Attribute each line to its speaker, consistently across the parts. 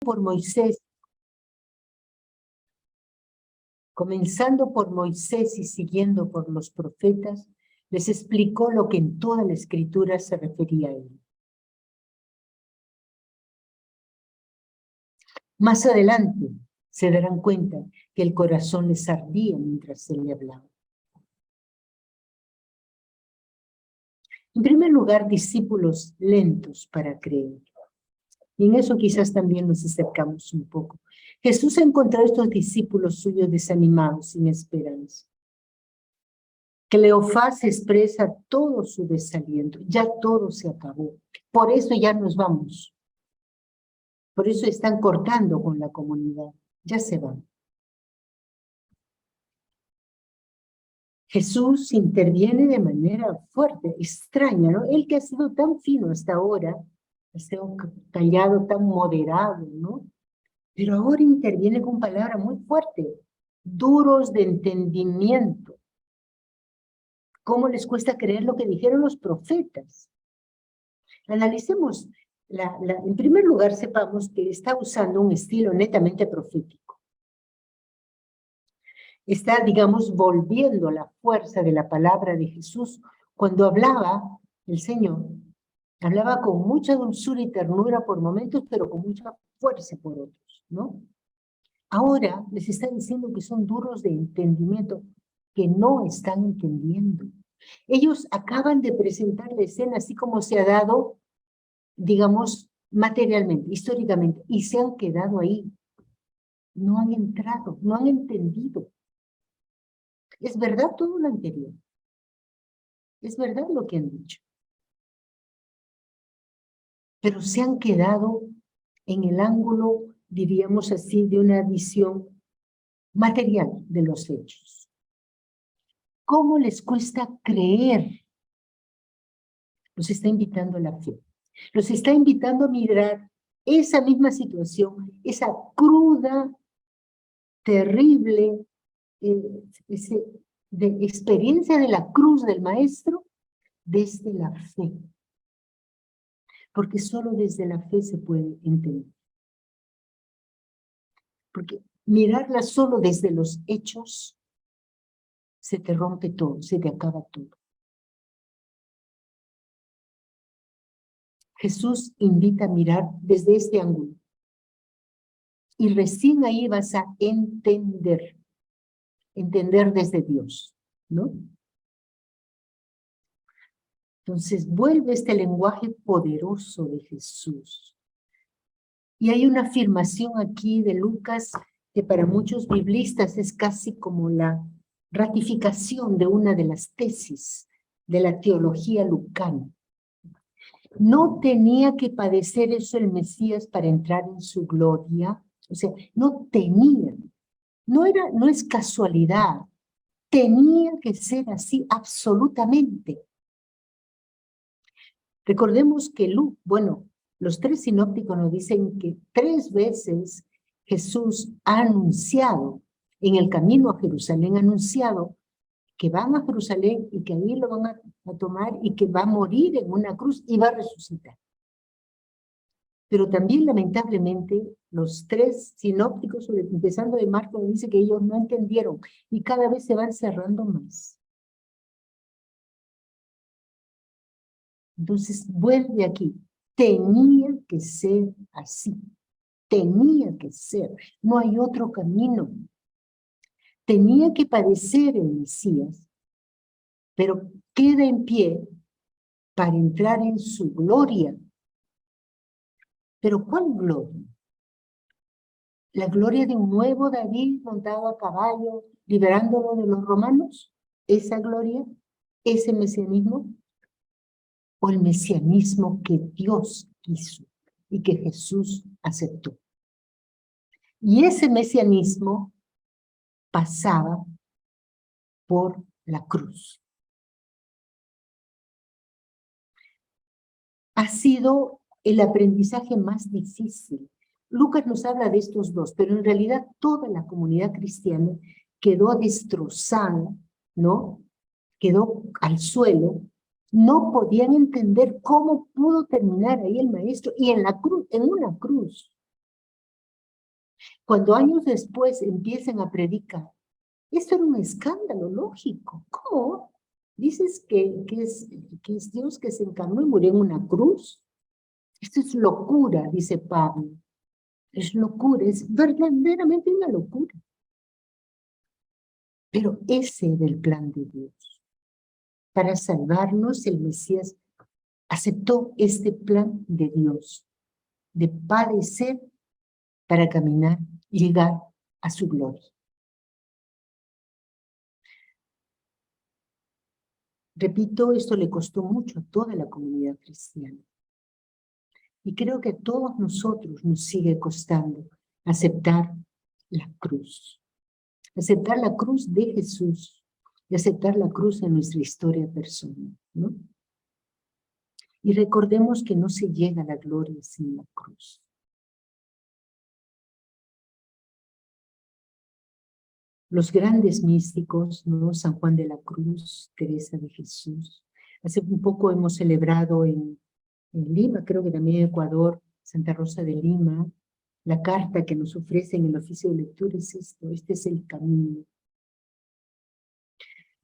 Speaker 1: por Moisés, comenzando por Moisés y siguiendo por los profetas, les explicó lo que en toda la Escritura se refería a él. Más adelante se darán cuenta que el corazón les ardía mientras él le hablaba. En primer lugar, discípulos lentos para creer. Y en eso quizás también nos acercamos un poco. Jesús encontró a estos discípulos suyos desanimados, sin esperanza. Cleofás expresa todo su desaliento. Ya todo se acabó. Por eso ya nos vamos. Por eso están cortando con la comunidad. Ya se van. Jesús interviene de manera fuerte, extraña, ¿no? Él que ha sido tan fino hasta ahora, ha sido callado, tan moderado, ¿no? Pero ahora interviene con palabras muy fuertes, duros de entendimiento. ¿Cómo les cuesta creer lo que dijeron los profetas? Analicemos, en primer lugar, sepamos que está usando un estilo netamente profético. Está, digamos, volviendo la fuerza de la palabra de Jesús. Cuando hablaba el Señor, hablaba con mucha dulzura y ternura por momentos, pero con mucha fuerza por otros, ¿no? Ahora les está diciendo que son duros de entendimiento, que no están entendiendo. Ellos acaban de presentar la escena así como se ha dado, digamos, materialmente, históricamente, y se han quedado ahí. No han entrado, no han entendido. Es verdad todo lo anterior. Es verdad lo que han dicho. Pero se han quedado en el ángulo, diríamos así, de una visión material de los hechos. ¿Cómo les cuesta creer? Los está invitando a la fe. Los está invitando a mirar esa misma situación, esa cruda, terrible de experiencia de la cruz del Maestro desde la fe. Porque solo desde la fe se puede entender. Porque mirarla solo desde los hechos, se te rompe todo, se te acaba todo. Jesús invita a mirar desde este ángulo. Y recién ahí vas a entender desde Dios, ¿no? Entonces vuelve este lenguaje poderoso de Jesús. Y hay una afirmación aquí de Lucas que para muchos biblistas es casi como la ratificación de una de las tesis de la teología lucana. No tenía que padecer eso el Mesías para entrar en su gloria. O sea, no tenía. No es casualidad. Tenía que ser así absolutamente. Recordemos que los tres sinópticos nos dicen que 3 veces Jesús ha anunciado en el camino a Jerusalén, ha anunciado que van a Jerusalén y que ahí lo van a tomar y que va a morir en una cruz y va a resucitar. Pero también, lamentablemente, los 3 sinópticos, empezando de Marcos, dice que ellos no entendieron y cada vez se van cerrando más. Entonces, vuelve aquí. Tenía que ser así. Tenía que ser. No hay otro camino. Tenía que padecer el Mesías, pero queda en pie para entrar en su gloria. ¿Pero cuál gloria? ¿La gloria de un nuevo David montado a caballo, liberándolo de los romanos? ¿Esa gloria? ¿Ese mesianismo? ¿O el mesianismo que Dios quiso y que Jesús aceptó? Y ese mesianismo pasaba por la cruz. Ha sido el aprendizaje más difícil. Lucas nos habla de estos 2, pero en realidad toda la comunidad cristiana quedó destrozada, ¿no? Quedó al suelo. No podían entender cómo pudo terminar ahí el Maestro y en la cruz, en una cruz. Cuando años después empiezan a predicar, esto era un escándalo lógico. ¿Cómo? Dices que es Dios que se encarnó y murió en una cruz. Esto es locura, dice Pablo. Es locura, es verdaderamente una locura. Pero ese era el plan de Dios. Para salvarnos, el Mesías aceptó este plan de Dios, de padecer para caminar y llegar a su gloria. Repito, esto le costó mucho a toda la comunidad cristiana. Y creo que a todos nosotros nos sigue costando aceptar la cruz. Aceptar la cruz de Jesús y aceptar la cruz en nuestra historia personal, ¿no? Y recordemos que no se llega a la gloria sin la cruz. Los grandes místicos, ¿no? San Juan de la Cruz, Teresa de Jesús. Hace un poco hemos celebrado en Lima, creo que también en Ecuador, Santa Rosa de Lima, la carta que nos ofrece en el oficio de lectura es esto, este es el camino.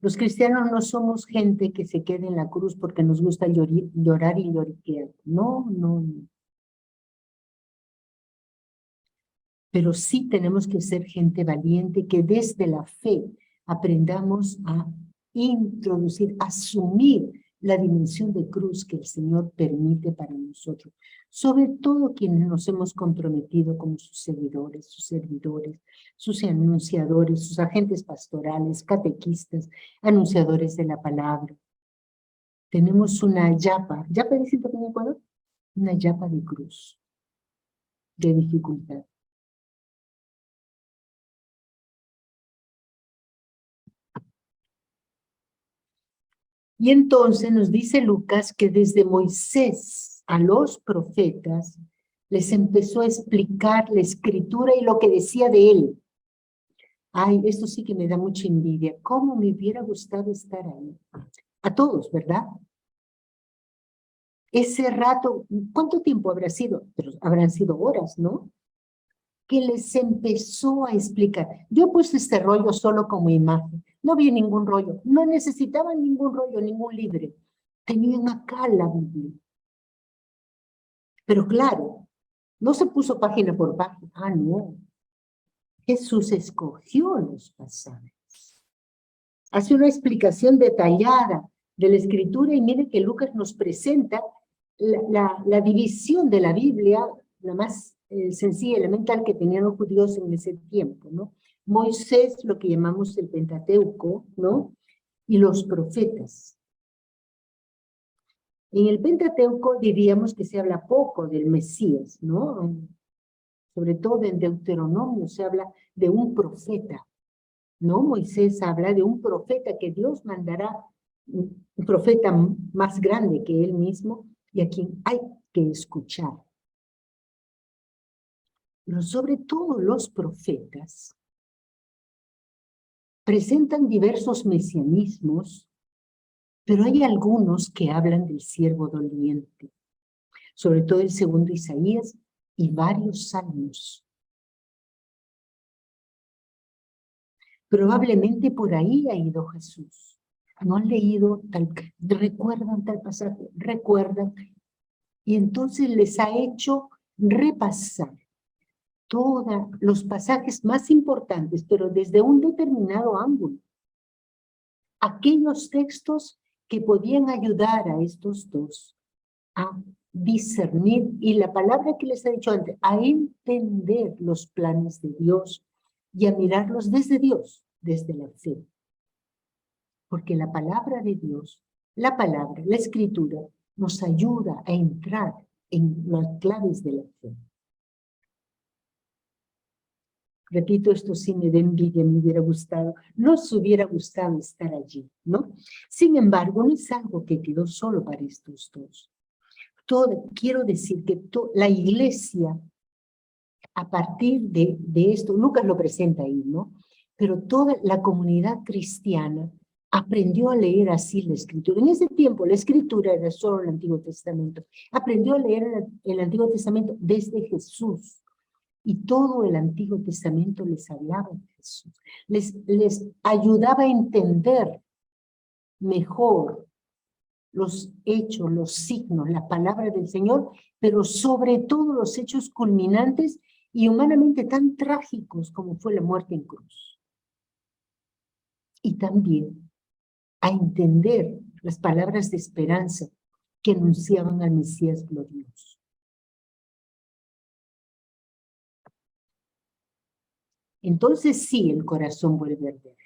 Speaker 1: Los cristianos no somos gente que se quede en la cruz porque nos gusta llorar y lloriquear. No, no, no. Pero sí tenemos que ser gente valiente que desde la fe aprendamos a introducir, asumir la dimensión de cruz que el Señor permite para nosotros. Sobre todo quienes nos hemos comprometido como sus seguidores, sus servidores, sus anunciadores, sus agentes pastorales, catequistas, anunciadores de la palabra. Tenemos una yapa dicen también en Ecuador, una yapa de cruz, de dificultad. Y entonces nos dice Lucas que desde Moisés a los profetas les empezó a explicar la escritura y lo que decía de él. Ay, esto sí que me da mucha envidia. ¿Cómo me hubiera gustado estar ahí? A todos, ¿verdad? Ese rato, ¿cuánto tiempo habrá sido? Pero habrán sido horas, ¿no? Que les empezó a explicar. Yo he puesto este rollo solo como imagen. No había ningún rollo. No necesitaban ningún rollo, ningún libro. Tenían acá la Biblia. Pero claro, no se puso página por página. Ah, no. Jesús escogió los pasajes. Hace una explicación detallada de la escritura y mire que Lucas nos presenta la división de la Biblia, la más sencilla, elemental que tenían los judíos en ese tiempo, ¿no? Moisés, lo que llamamos el Pentateuco, ¿no? Y los profetas. En el Pentateuco diríamos que se habla poco del Mesías, ¿no? Sobre todo en Deuteronomio se habla de un profeta, ¿no? Moisés habla de un profeta que Dios mandará, un profeta más grande que él mismo y a quien hay que escuchar. Pero sobre todo los profetas presentan diversos mesianismos, pero hay algunos que hablan del siervo doliente, sobre todo el segundo Isaías y varios salmos. Probablemente por ahí ha ido Jesús. No han leído recuerdan tal pasaje, recuerdan, y entonces les ha hecho repasar todos los pasajes más importantes, pero desde un determinado ángulo. Aquellos textos que podían ayudar a estos dos a discernir, y la palabra que les he dicho antes, a entender los planes de Dios y a mirarlos desde Dios, desde la fe. Porque la palabra de Dios, la palabra, la escritura, nos ayuda a entrar en las claves de la fe. Repito, esto sí me da envidia, me hubiera gustado, nos hubiera gustado estar allí, ¿no? Sin embargo, no es algo que quedó solo para estos dos. Quiero decir que la iglesia, a partir de esto, Lucas lo presenta ahí, ¿no? Pero toda la comunidad cristiana aprendió a leer así la escritura. En ese tiempo la escritura era solo el Antiguo Testamento. Aprendió a leer el Antiguo Testamento desde Jesús. Y todo el Antiguo Testamento les hablaba de Jesús. Les ayudaba a entender mejor los hechos, los signos, la palabra del Señor, pero sobre todo los hechos culminantes y humanamente tan trágicos como fue la muerte en cruz. Y también a entender las palabras de esperanza que anunciaban al Mesías glorioso. Entonces sí, el corazón vuelve a arder.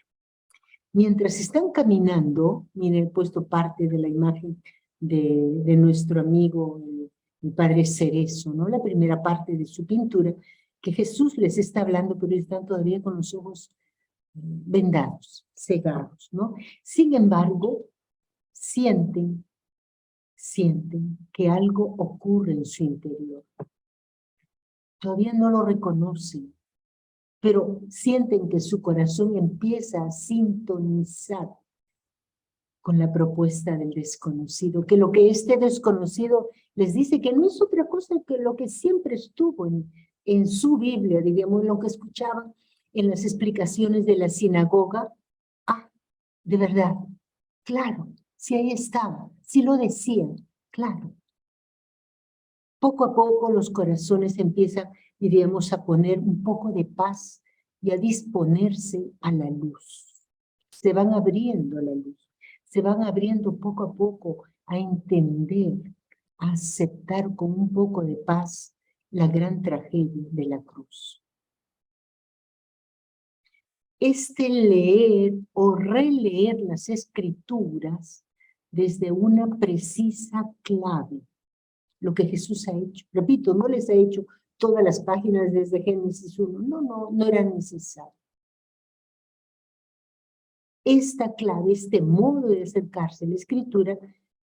Speaker 1: Mientras están caminando, miren, he puesto parte de la imagen de nuestro amigo, el padre Cerezo, ¿no? La primera parte de su pintura, que Jesús les está hablando, pero están todavía con los ojos vendados, cegados, ¿no? Sin embargo, sienten que algo ocurre en su interior. Todavía no lo reconocen, pero sienten que su corazón empieza a sintonizar con la propuesta del desconocido, que lo que este desconocido les dice que no es otra cosa que lo que siempre estuvo en su Biblia, digamos, en lo que escuchaban en las explicaciones de la sinagoga. Ah, de verdad, claro, si ahí estaba, si lo decían, claro. Poco a poco los corazones empiezan, diríamos, a poner un poco de paz y a disponerse a la luz. Se van abriendo a la luz, se van abriendo poco a poco a entender, a aceptar con un poco de paz la gran tragedia de la cruz. Este leer o releer las Escrituras desde una precisa clave, lo que Jesús ha hecho. Repito, no les ha hecho todas las páginas desde Génesis 1. No era necesario. Esta clave, este modo de acercarse a la Escritura,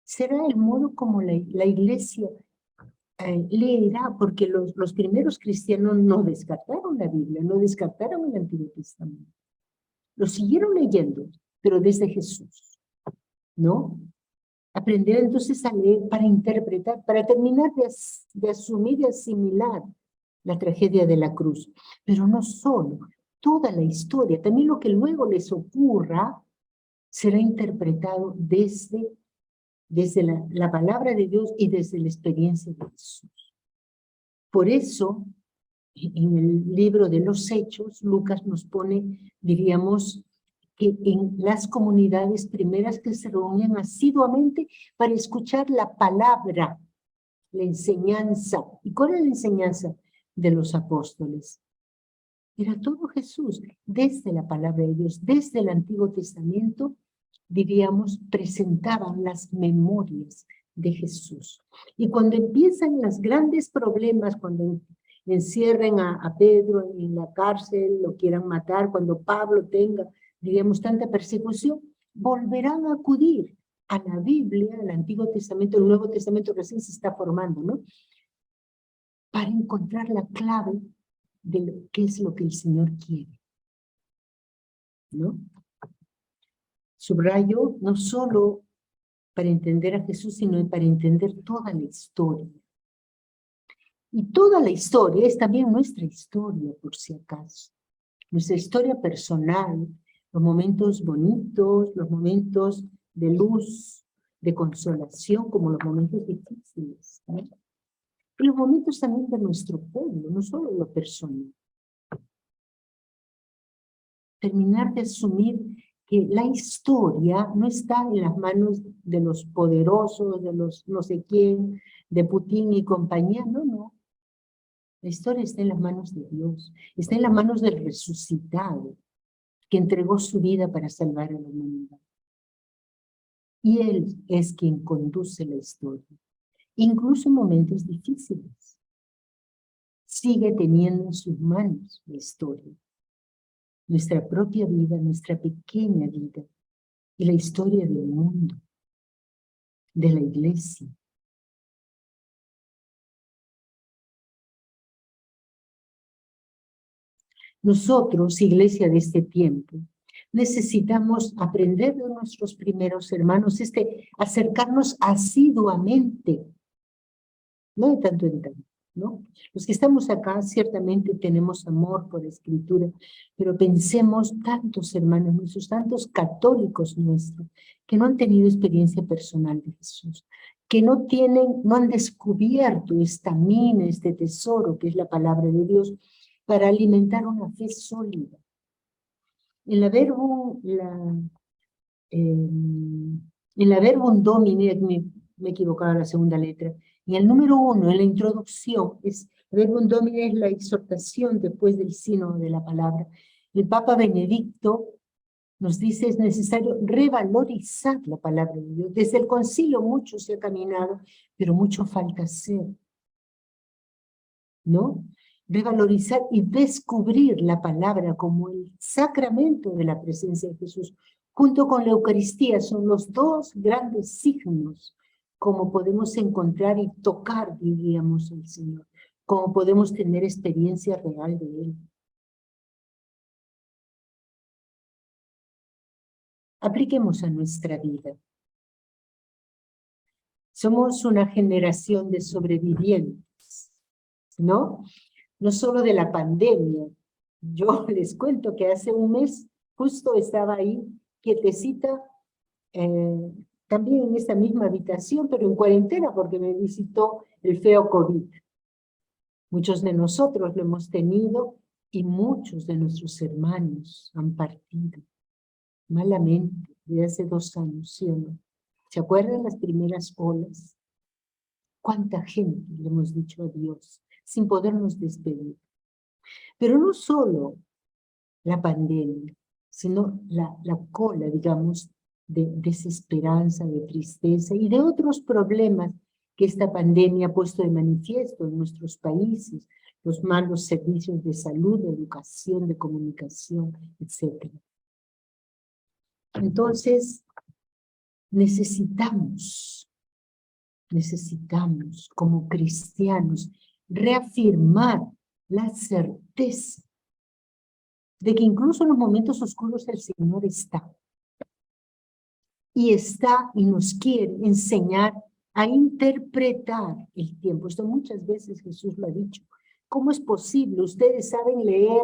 Speaker 1: será el modo como la Iglesia leerá, porque los primeros cristianos no descartaron la Biblia, no descartaron el Antiguo Testamento. Lo siguieron leyendo, pero desde Jesús, ¿no? Aprender entonces a leer para interpretar, para terminar de asumir y asimilar la tragedia de la cruz. Pero no solo, toda la historia, también lo que luego les ocurra, será interpretado desde la palabra de Dios y desde la experiencia de Jesús. Por eso, en el libro de los Hechos, Lucas nos pone, diríamos, que en las comunidades primeras que se reunían asiduamente para escuchar la palabra, la enseñanza. ¿Y cuál es la enseñanza de los apóstoles? Era todo Jesús, desde la palabra de Dios, desde el Antiguo Testamento, diríamos, presentaban las memorias de Jesús. Y cuando empiezan los grandes problemas, cuando encierren a Pedro en la cárcel, lo quieran matar, cuando Pablo tenga, diríamos, tanta persecución, volverán a acudir a la Biblia, al Antiguo Testamento, el Nuevo Testamento recién se está formando, ¿no? Para encontrar la clave de qué es lo que el Señor quiere, ¿no? Subrayo no solo para entender a Jesús, sino para entender toda la historia. Y toda la historia es también nuestra historia, por si acaso. Nuestra historia personal, los momentos bonitos, los momentos de luz, de consolación, como los momentos difíciles, ¿no? Y los momentos también de nuestro pueblo, no solo lo personal. Terminar de asumir que la historia no está en las manos de los poderosos, de los no sé quién, de Putin y compañía, no. La historia está en las manos de Dios, está en las manos del resucitado, que entregó su vida para salvar a la humanidad. Y Él es quien conduce la historia, incluso en momentos difíciles. Sigue teniendo en sus manos la historia. Nuestra propia vida, nuestra pequeña vida, y la historia del mundo, de la iglesia. Nosotros, iglesia de este tiempo, necesitamos aprender de nuestros primeros hermanos, acercarnos asiduamente, no de tanto en tanto, ¿no? Los que estamos acá ciertamente tenemos amor por la Escritura, pero pensemos tantos hermanos nuestros, tantos católicos nuestros, que no han tenido experiencia personal de Jesús, que no han descubierto esta mina, este tesoro que es la palabra de Dios, para alimentar una fe sólida. En la Verbum, en la Verbum Domini, me he equivocado en la segunda letra, en el número 1, en la introducción, Verbum Domini es la exhortación después del sínodo de la palabra. El Papa Benedicto nos dice es necesario revalorizar la palabra de Dios. Desde el concilio mucho se ha caminado, pero mucho falta hacer, ¿no? Revalorizar y descubrir la palabra como el sacramento de la presencia de Jesús, junto con la Eucaristía, son los dos grandes signos como podemos encontrar y tocar, diríamos, al Señor, como podemos tener experiencia real de Él. Apliquemos a nuestra vida. Somos una generación de sobrevivientes, ¿no? No solo de la pandemia. Yo les cuento que hace un mes justo estaba ahí, quietecita, también en esta misma habitación, pero en cuarentena porque me visitó el feo COVID. Muchos de nosotros lo hemos tenido y muchos de nuestros hermanos han partido malamente desde hace 2 años, ¿sí o no? ¿Se acuerdan las primeras olas? ¿Cuánta gente le hemos dicho adiós sin podernos despedir? Pero no solo la pandemia, sino la cola, digamos, de desesperanza, de tristeza y de otros problemas que esta pandemia ha puesto de manifiesto en nuestros países, los malos servicios de salud, de educación, de comunicación, etc. Entonces, necesitamos como cristianos reafirmar la certeza de que incluso en los momentos oscuros el Señor está. Y está y nos quiere enseñar a interpretar el tiempo. Esto muchas veces Jesús lo ha dicho. ¿Cómo es posible? Ustedes saben leer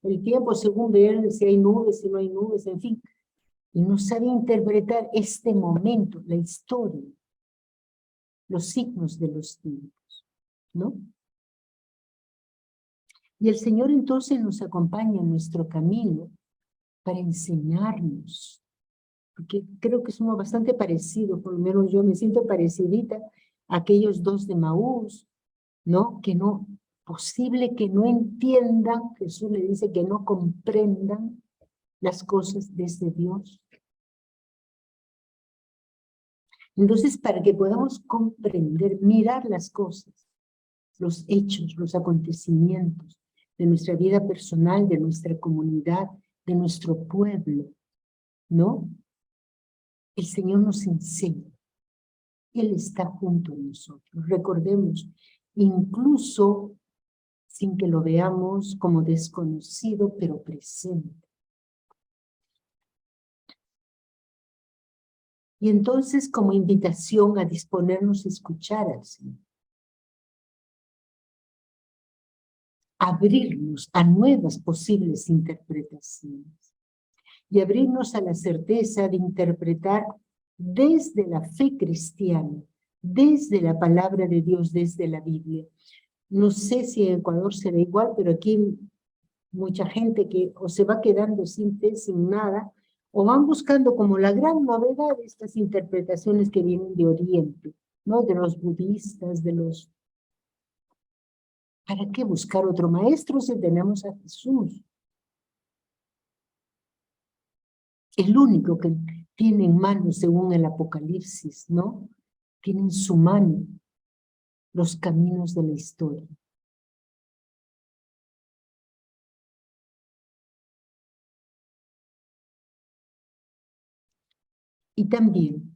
Speaker 1: el tiempo según ver si hay nubes, si no hay nubes, en fin. Y no saben interpretar este momento, la historia, los signos de los tiempos, ¿no? Y el Señor entonces nos acompaña en nuestro camino para enseñarnos, porque creo que somos bastante parecidos, por lo menos yo me siento parecidita a aquellos 2 de Maús, ¿no? Que no, posible que no entiendan, Jesús le dice que no comprendan las cosas desde Dios. Entonces, para que podamos comprender, mirar las cosas, los hechos, los acontecimientos de nuestra vida personal, de nuestra comunidad, de nuestro pueblo, ¿no? El Señor nos enseña. Él está junto a nosotros. Recordemos, incluso sin que lo veamos como desconocido, pero presente. Y entonces, como invitación a disponernos a escuchar al Señor. Abrirnos a nuevas posibles interpretaciones. Y abrirnos a la certeza de interpretar desde la fe cristiana, desde la palabra de Dios, desde la Biblia. No sé si en Ecuador será igual, pero aquí mucha gente que o se va quedando sin fe, sin nada, o van buscando como la gran novedad estas interpretaciones que vienen de Oriente, ¿no? De los budistas, de los... ¿Para qué buscar otro maestro si tenemos a Jesús? El único que tiene en mano, según el Apocalipsis, ¿no? Tiene en su mano los caminos de la historia. Y también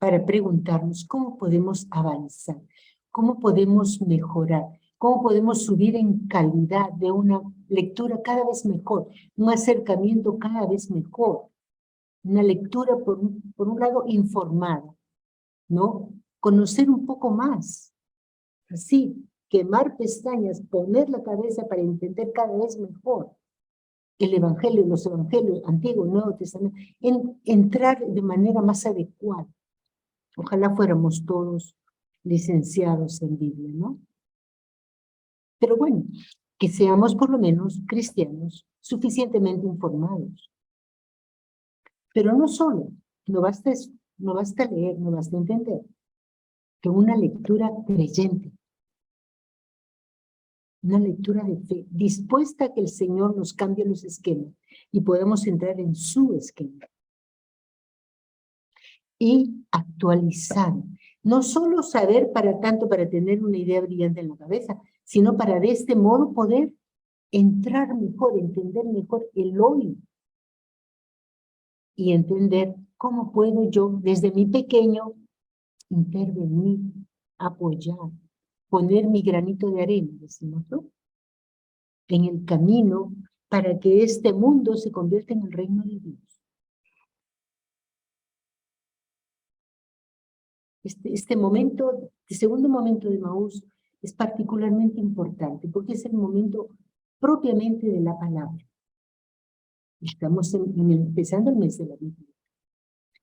Speaker 1: para preguntarnos cómo podemos avanzar, cómo podemos mejorar, cómo podemos subir en calidad de una lectura cada vez mejor, un acercamiento cada vez mejor, una lectura por un lado informada, ¿no? Conocer un poco más, así, quemar pestañas, poner la cabeza para entender cada vez mejor el Evangelio, los Evangelios, Antiguo, Nuevo Testamento, entrar de manera más adecuada. Ojalá fuéramos todos licenciados en Biblia, ¿no? Pero bueno, que seamos por lo menos cristianos suficientemente informados. Pero no solo, no basta eso, no basta leer, no basta entender, que una lectura creyente, una lectura de fe, dispuesta a que el Señor nos cambie los esquemas y podamos entrar en su esquema. Y actualizar, no solo saber para tanto, para tener una idea brillante en la cabeza, sino para de este modo poder entrar mejor, entender mejor el hoy y entender cómo puedo yo desde mi pequeño intervenir, apoyar, poner mi granito de arena, decimos, ¿no? En el camino para que este mundo se convierta en el reino de Dios. Este momento, el segundo momento de Maús es particularmente importante porque es el momento propiamente de la palabra. Estamos empezando el mes de la Biblia.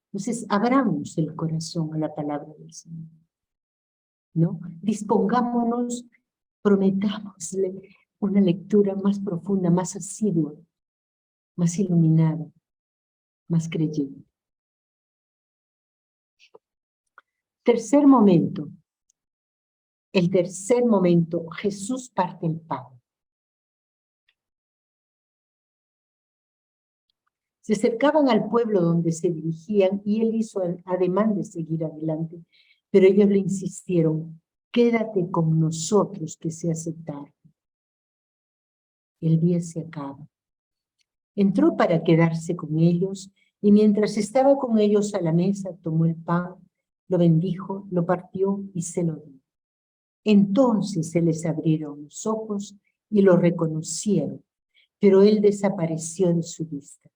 Speaker 1: Entonces, abramos el corazón a la palabra del Señor, ¿no? Dispongámonos, prometámosle una lectura más profunda, más asidua, más iluminada, más creyente. Tercer momento. El tercer momento, Jesús parte el pan. Se acercaban al pueblo donde se dirigían y él hizo ademán de seguir adelante, pero ellos le insistieron, quédate con nosotros que se hace tarde. El día se acaba. Entró para quedarse con ellos y mientras estaba con ellos a la mesa tomó el pan, lo bendijo, lo partió y se lo dio. Entonces se les abrieron los ojos y lo reconocieron, pero él desapareció de su vista.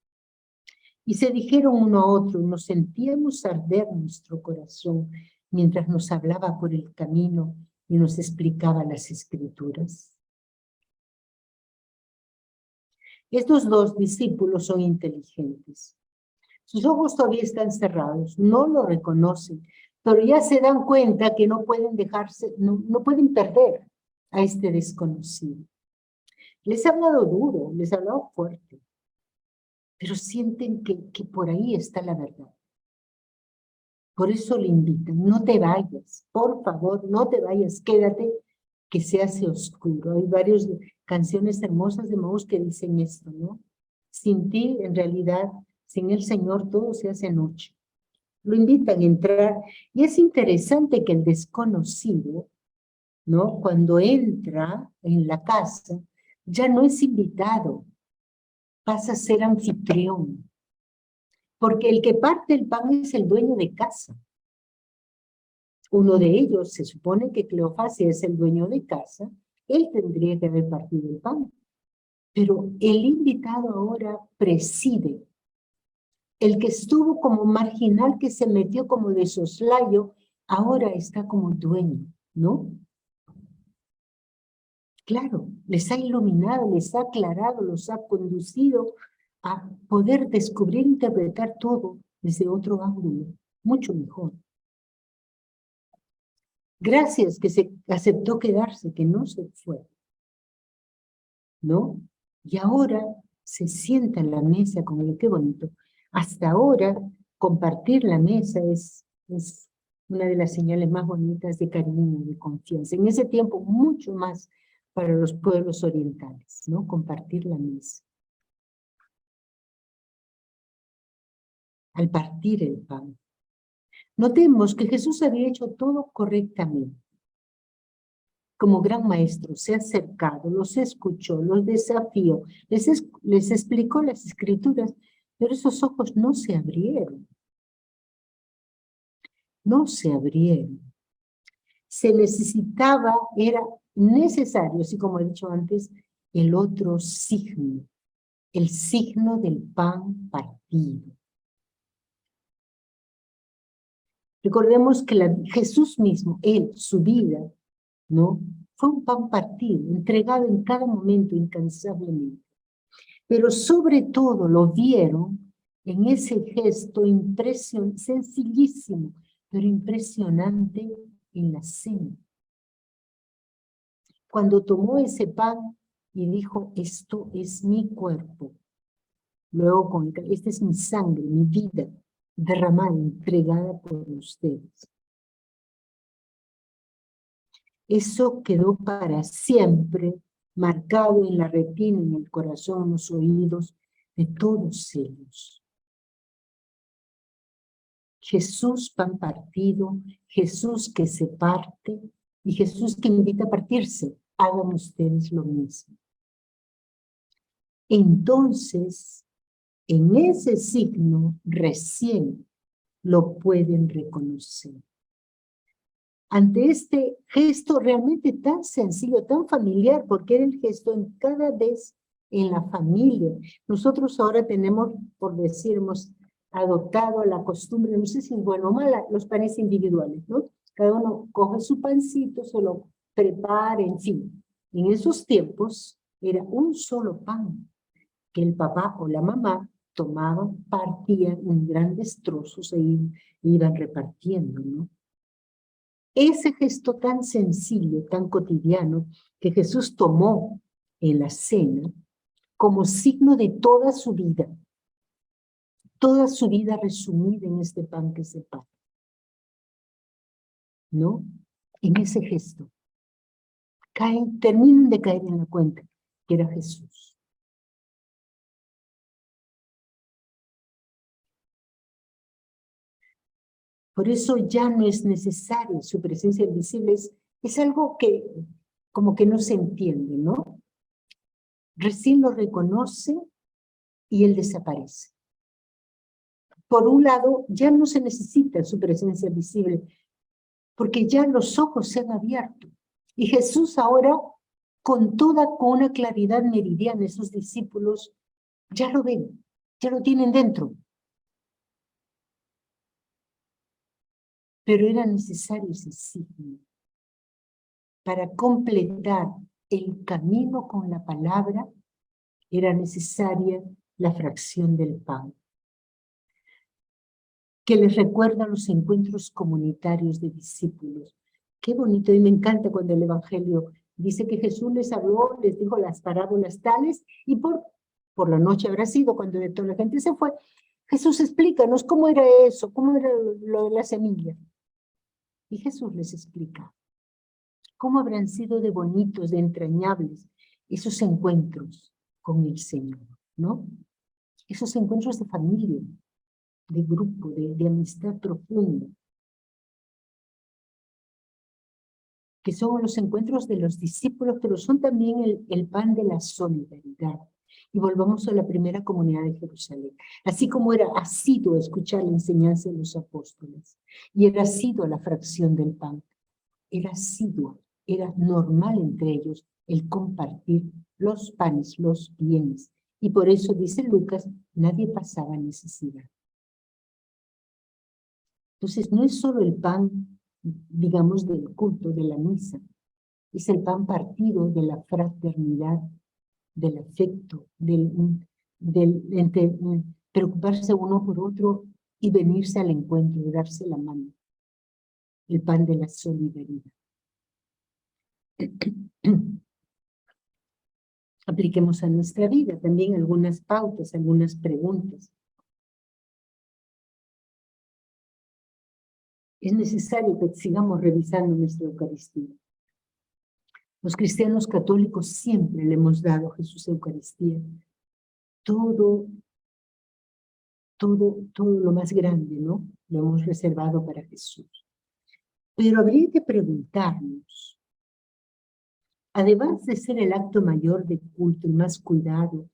Speaker 1: Y se dijeron uno a otro, nos sentíamos arder nuestro corazón mientras nos hablaba por el camino y nos explicaba las Escrituras. Estos dos discípulos son inteligentes. Sus ojos todavía están cerrados, no lo reconocen, pero ya se dan cuenta que no pueden dejarse, no pueden perder a este desconocido. Les ha hablado duro, les ha hablado fuerte, pero sienten que por ahí está la verdad. Por eso le invitan, no te vayas, por favor, no te vayas, quédate, que se hace oscuro. Hay varias canciones hermosas de Maús que dicen esto, ¿no? Sin ti, en realidad, sin el Señor, todo se hace noche. Lo invitan a entrar, y es interesante que el desconocido, ¿no? Cuando entra en la casa, ya no es invitado, pasa a ser anfitrión. Porque el que parte el pan es el dueño de casa. Uno de ellos, se supone que Cleofás es el dueño de casa, él tendría que haber partido el pan. Pero el invitado ahora preside. El que estuvo como marginal, que se metió como de soslayo, ahora está como dueño, ¿no? Claro, les ha iluminado, les ha aclarado, los ha conducido a poder descubrir, interpretar todo desde otro ángulo, mucho mejor. Gracias que se aceptó quedarse, que no se fue, ¿no? Y ahora se sienta en la mesa con él, qué bonito. Hasta ahora, compartir la mesa es una de las señales más bonitas de cariño, de confianza. En ese tiempo, mucho más para los pueblos orientales, ¿no? Compartir la mesa. Al partir el pan. Notemos que Jesús había hecho todo correctamente. Como gran maestro, se ha acercado, los escuchó, los desafió, les explicó las Escrituras, pero esos ojos no se abrieron. No se abrieron. Se necesitaba, era necesario, así como he dicho antes, el otro signo, el signo del pan partido. Recordemos que Jesús mismo, él, su vida, ¿no? Fue un pan partido, entregado en cada momento incansablemente. Pero sobre todo lo vieron en ese gesto sencillísimo, pero impresionante en la cena. Cuando tomó ese pan y dijo, esto es mi cuerpo. Luego, esta es mi sangre, mi vida, derramada, entregada por ustedes. Eso quedó para siempre marcado en la retina, en el corazón, en los oídos de todos ellos. Jesús pan partido, Jesús que se parte y Jesús que invita a partirse. Hagan ustedes lo mismo. Entonces, en ese signo recién lo pueden reconocer. Ante este gesto realmente tan sencillo, tan familiar, porque era el gesto en cada vez en la familia. Nosotros ahora tenemos, por decir, hemos adoptado la costumbre, no sé si es bueno o mala, los panes individuales, ¿no? Cada uno coge su pancito, se lo prepara, en fin. En esos tiempos era un solo pan que el papá o la mamá tomaban, partían en grandes trozos e iban repartiendo, ¿no? Ese gesto tan sencillo, tan cotidiano, que Jesús tomó en la cena como signo de toda su vida resumida en este pan que se parte, ¿no? En ese gesto. Terminan de caer en la cuenta que era Jesús. Por eso ya no es necesaria su presencia visible, es algo que como que no se entiende, ¿no? Recién lo reconoce y él desaparece. Por un lado, ya no se necesita su presencia visible, porque ya los ojos se han abierto. Y Jesús ahora, con una claridad meridiana, sus discípulos ya lo ven, ya lo tienen dentro. Pero era necesario ese signo para completar el camino con la palabra. Era necesaria la fracción del pan, que les recuerda los encuentros comunitarios de discípulos. Qué bonito, y me encanta cuando el Evangelio dice que Jesús les habló, les dijo las parábolas tales, y por la noche habrá sido cuando de toda la gente se fue. Jesús, explícanos cómo era eso, cómo era lo de la semilla. Y Jesús les explica cómo habrán sido de bonitos, de entrañables esos encuentros con el Señor, ¿no? Esos encuentros de familia, de grupo, de amistad profunda, que son los encuentros de los discípulos, pero son también el pan de la solidaridad. Y volvamos a la primera comunidad de Jerusalén. Así como era asiduo escuchar la enseñanza de los apóstoles, y era asiduo la fracción del pan, era asiduo, era normal entre ellos el compartir los panes, los bienes. Y por eso, dice Lucas, nadie pasaba necesidad. Entonces, no es solo el pan, digamos, del culto, de la misa, es el pan partido de la fraternidad, del afecto, entre preocuparse uno por otro y venirse al encuentro, y darse la mano. El pan de la solidaridad. Apliquemos a nuestra vida también algunas pautas, algunas preguntas. Es necesario que sigamos revisando nuestra Eucaristía. Los cristianos católicos siempre le hemos dado a Jesús Eucaristía todo lo más grande, ¿no? Lo hemos reservado para Jesús. Pero habría que preguntarnos, además de ser el acto mayor de culto y más cuidado,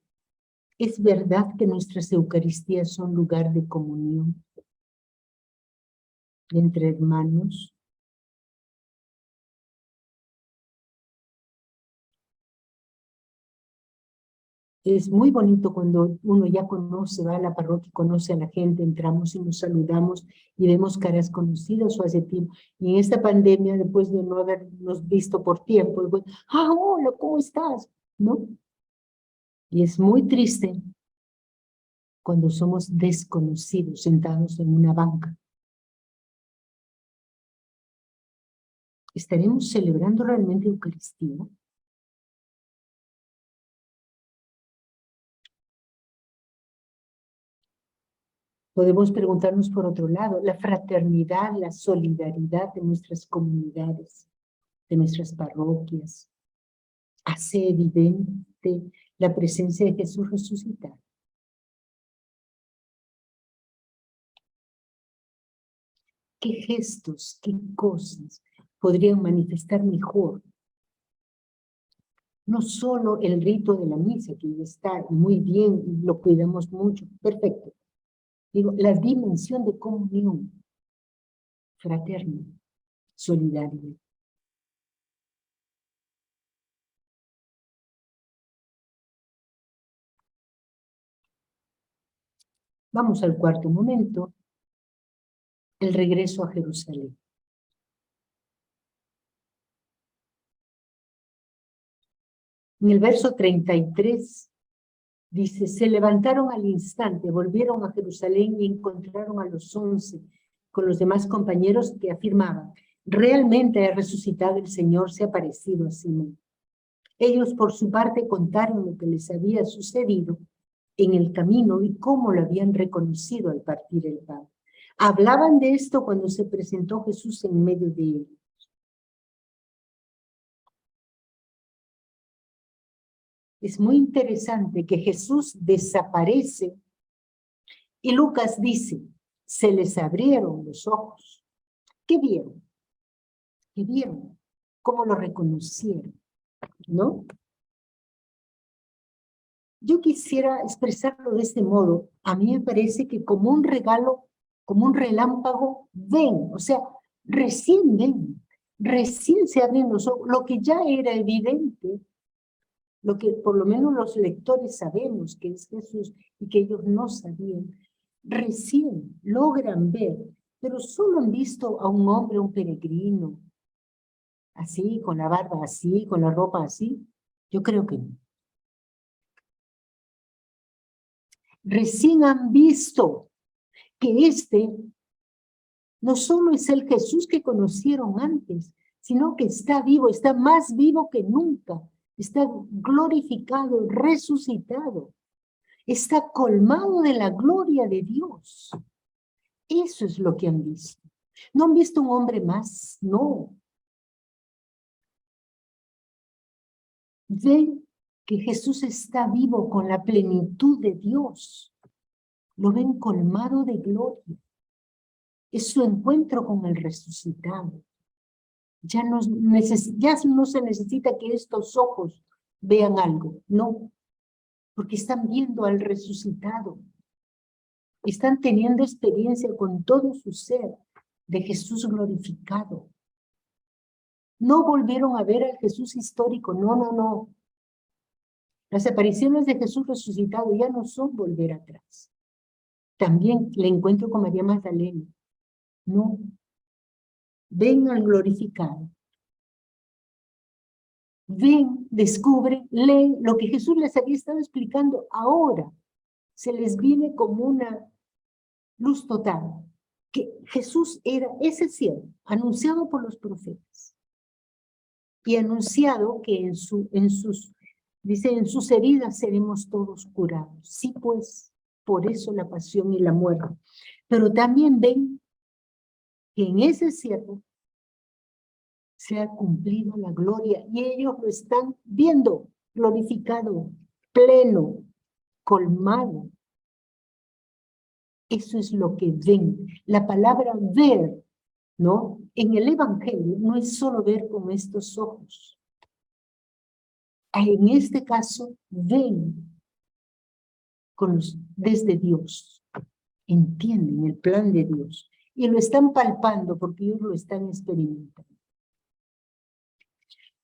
Speaker 1: ¿es verdad que nuestras Eucaristías son lugar de comunión entre hermanos? Es muy bonito cuando uno ya conoce, va a la parroquia, conoce a la gente, entramos y nos saludamos y vemos caras conocidas o hace tiempo. Y en esta pandemia, después de no habernos visto por tiempo, pues, hola, ¿cómo estás? ¿No? Y es muy triste cuando somos desconocidos sentados en una banca. ¿Estaremos celebrando realmente Eucaristía? Podemos preguntarnos por otro lado, la fraternidad, la solidaridad de nuestras comunidades, de nuestras parroquias, hace evidente la presencia de Jesús resucitado. ¿Qué gestos, qué cosas podrían manifestar mejor? No solo el rito de la misa, que ya está muy bien, lo cuidamos mucho, perfecto. Digo, la dimensión de comunión fraterna, solidaria. Vamos al cuarto momento, el regreso a Jerusalén. En el verso 33 dice, se levantaron al instante, volvieron a Jerusalén y encontraron a los 11 con los demás compañeros que afirmaban, realmente ha resucitado el Señor, se ha parecido a Simón. Ellos por su parte contaron lo que les había sucedido en el camino y cómo lo habían reconocido al partir el pan. Hablaban de esto cuando se presentó Jesús en medio de ellos. Es muy interesante que Jesús desaparece y Lucas dice, se les abrieron los ojos. ¿Qué vieron? ¿Qué vieron? ¿Cómo lo reconocieron? ¿No? Yo quisiera expresarlo de este modo. A mí me parece que como un regalo, como un relámpago, ven, o sea, recién ven, recién se abren los ojos. Lo que ya era evidente, lo que por lo menos los lectores sabemos que es Jesús y que ellos no sabían, recién logran ver, pero solo han visto a un hombre, un peregrino, así, con la barba así, con la ropa así. Yo creo que no. Recién han visto que este no solo es el Jesús que conocieron antes, sino que está vivo, está más vivo que nunca, está glorificado, resucitado, está colmado de la gloria de Dios. Eso es lo que han visto. No han visto un hombre más, no. Ven que Jesús está vivo con la plenitud de Dios. Lo ven colmado de gloria. Es su encuentro con el resucitado. Ya no se necesita que estos ojos vean algo, no, porque están viendo al resucitado. Están teniendo experiencia con todo su ser de Jesús glorificado. No volvieron a ver al Jesús histórico, no, no, no. Las apariciones de Jesús resucitado ya no son volver atrás. También le encuentro con María Magdalena. No. Ven al glorificado. Ven, descubren, leen lo que Jesús les había estado explicando ahora. Se les viene como una luz total. Que Jesús era ese cielo, anunciado por los profetas. Y anunciado que dice, en sus heridas seremos todos curados. Sí, pues, por eso la pasión y la muerte. Pero también ven que en ese cielo se ha cumplido la gloria y ellos lo están viendo, glorificado, pleno, colmado. Eso es lo que ven. La palabra ver, ¿no? En el Evangelio no es solo ver con estos ojos. En este caso, ven desde Dios. Entienden el plan de Dios y lo están palpando porque ellos lo están experimentando.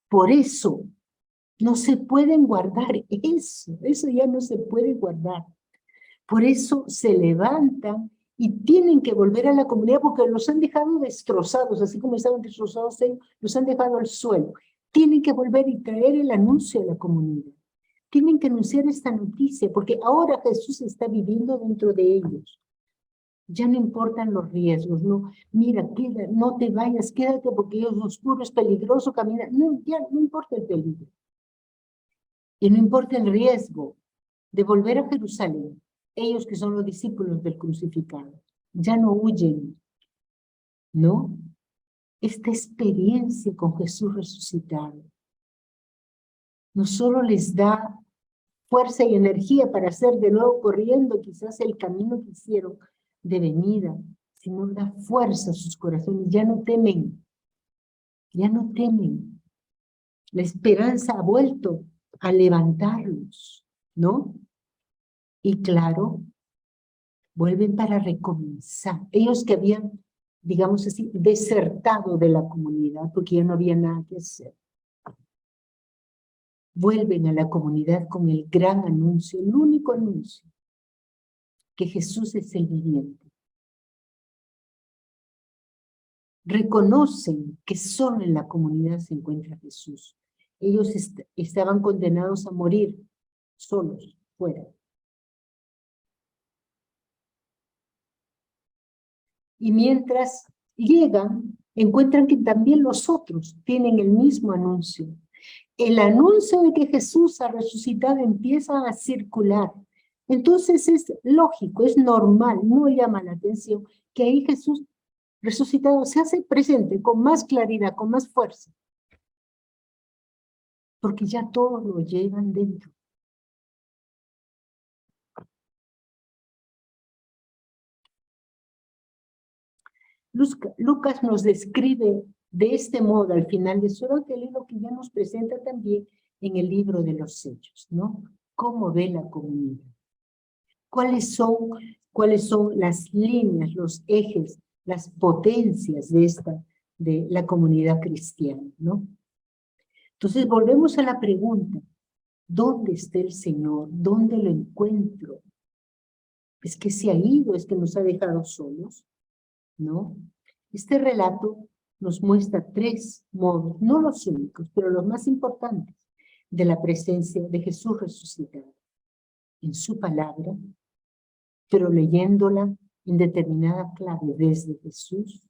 Speaker 1: Por eso No se pueden guardar eso ya no se puede guardar. Por eso se levantan y tienen que volver a la comunidad porque los han dejado destrozados, así como estaban destrozados ellos, los han dejado al suelo. Tienen que volver y traer el anuncio a la comunidad. Tienen que anunciar esta noticia porque ahora Jesús está viviendo dentro de ellos. Ya no importan los riesgos, no, mira, no te vayas, quédate porque es oscuro, es peligroso caminar. No, ya no importa el peligro. Y no importa el riesgo de volver a Jerusalén, ellos que son los discípulos del crucificado, ya no huyen, ¿no? Esta experiencia con Jesús resucitado no solo les da fuerza y energía para hacer de nuevo corriendo quizás el camino que hicieron de venida, sino da fuerza a sus corazones, ya no temen, ya no temen. La esperanza ha vuelto a levantarlos, ¿no? Y claro, vuelven para recomenzar. Ellos que habían, digamos así, desertado de la comunidad porque ya no había nada que hacer. Vuelven a la comunidad con el gran anuncio, el único anuncio, que Jesús es el viviente. Reconocen que solo en la comunidad se encuentra Jesús. Ellos estaban condenados a morir solos, fuera. Y mientras llegan, encuentran que también los otros tienen el mismo anuncio. El anuncio de que Jesús ha resucitado empieza a circular. Entonces es lógico, es normal, no llama la atención que ahí Jesús resucitado se hace presente con más claridad, con más fuerza. Porque ya todos lo llevan dentro. Lucas nos describe de este modo al final de su evangelio lo que ya nos presenta también en el libro de los Hechos, ¿no? ¿Cómo ve la comunidad? ¿Cuáles son las líneas, los ejes, las potencias de la comunidad cristiana, ¿no? Entonces volvemos a la pregunta, ¿dónde está el Señor? ¿Dónde lo encuentro? ¿Es que se ha ido? ¿Es que nos ha dejado solos? ¿No? Este relato nos muestra tres modos, no los únicos, pero los más importantes, de la presencia de Jesús resucitado. En su palabra, pero leyéndola en determinada clave desde Jesús.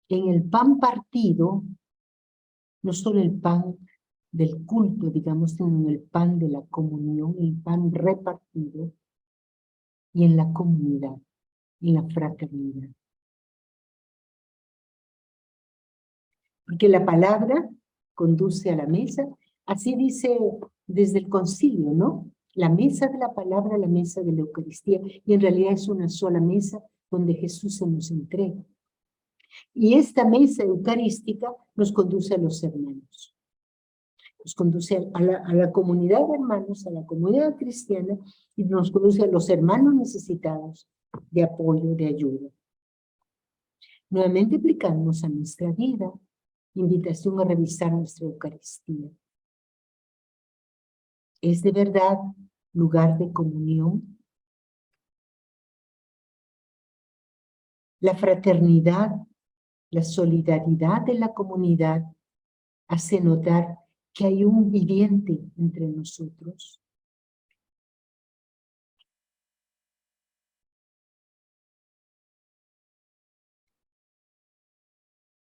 Speaker 1: En el pan partido, no solo el pan del culto, digamos, sino el pan de la comunión, el pan repartido, y en la comunidad, en la fraternidad. Porque la palabra conduce a la mesa, así dice desde el concilio, ¿no? La mesa de la palabra, la mesa de la Eucaristía, y en realidad es una sola mesa donde Jesús se nos entrega. Y esta mesa eucarística nos conduce a los hermanos, nos conduce a la comunidad de hermanos, a la comunidad cristiana, y nos conduce a los hermanos necesitados de apoyo, de ayuda. Nuevamente aplicamos a nuestra vida, invitación a revisar nuestra Eucaristía. ¿Es de verdad lugar de comunión? La fraternidad, la solidaridad de la comunidad hace notar que hay un viviente entre nosotros.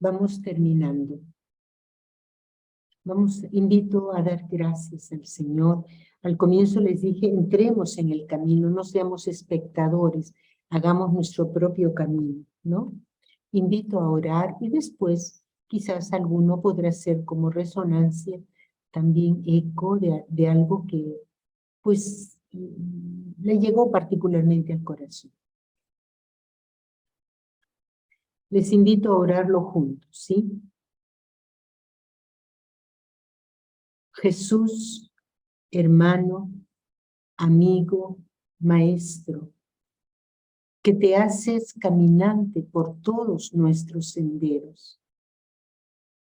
Speaker 1: Vamos terminando. Invito a dar gracias al Señor. Al comienzo les dije, entremos en el camino, no seamos espectadores, hagamos nuestro propio camino, ¿no? Invito a orar y después quizás alguno podrá ser como resonancia, también eco de algo que pues le llegó particularmente al corazón. Les invito a orarlo juntos, ¿sí? Jesús, hermano, amigo, maestro, que te haces caminante por todos nuestros senderos.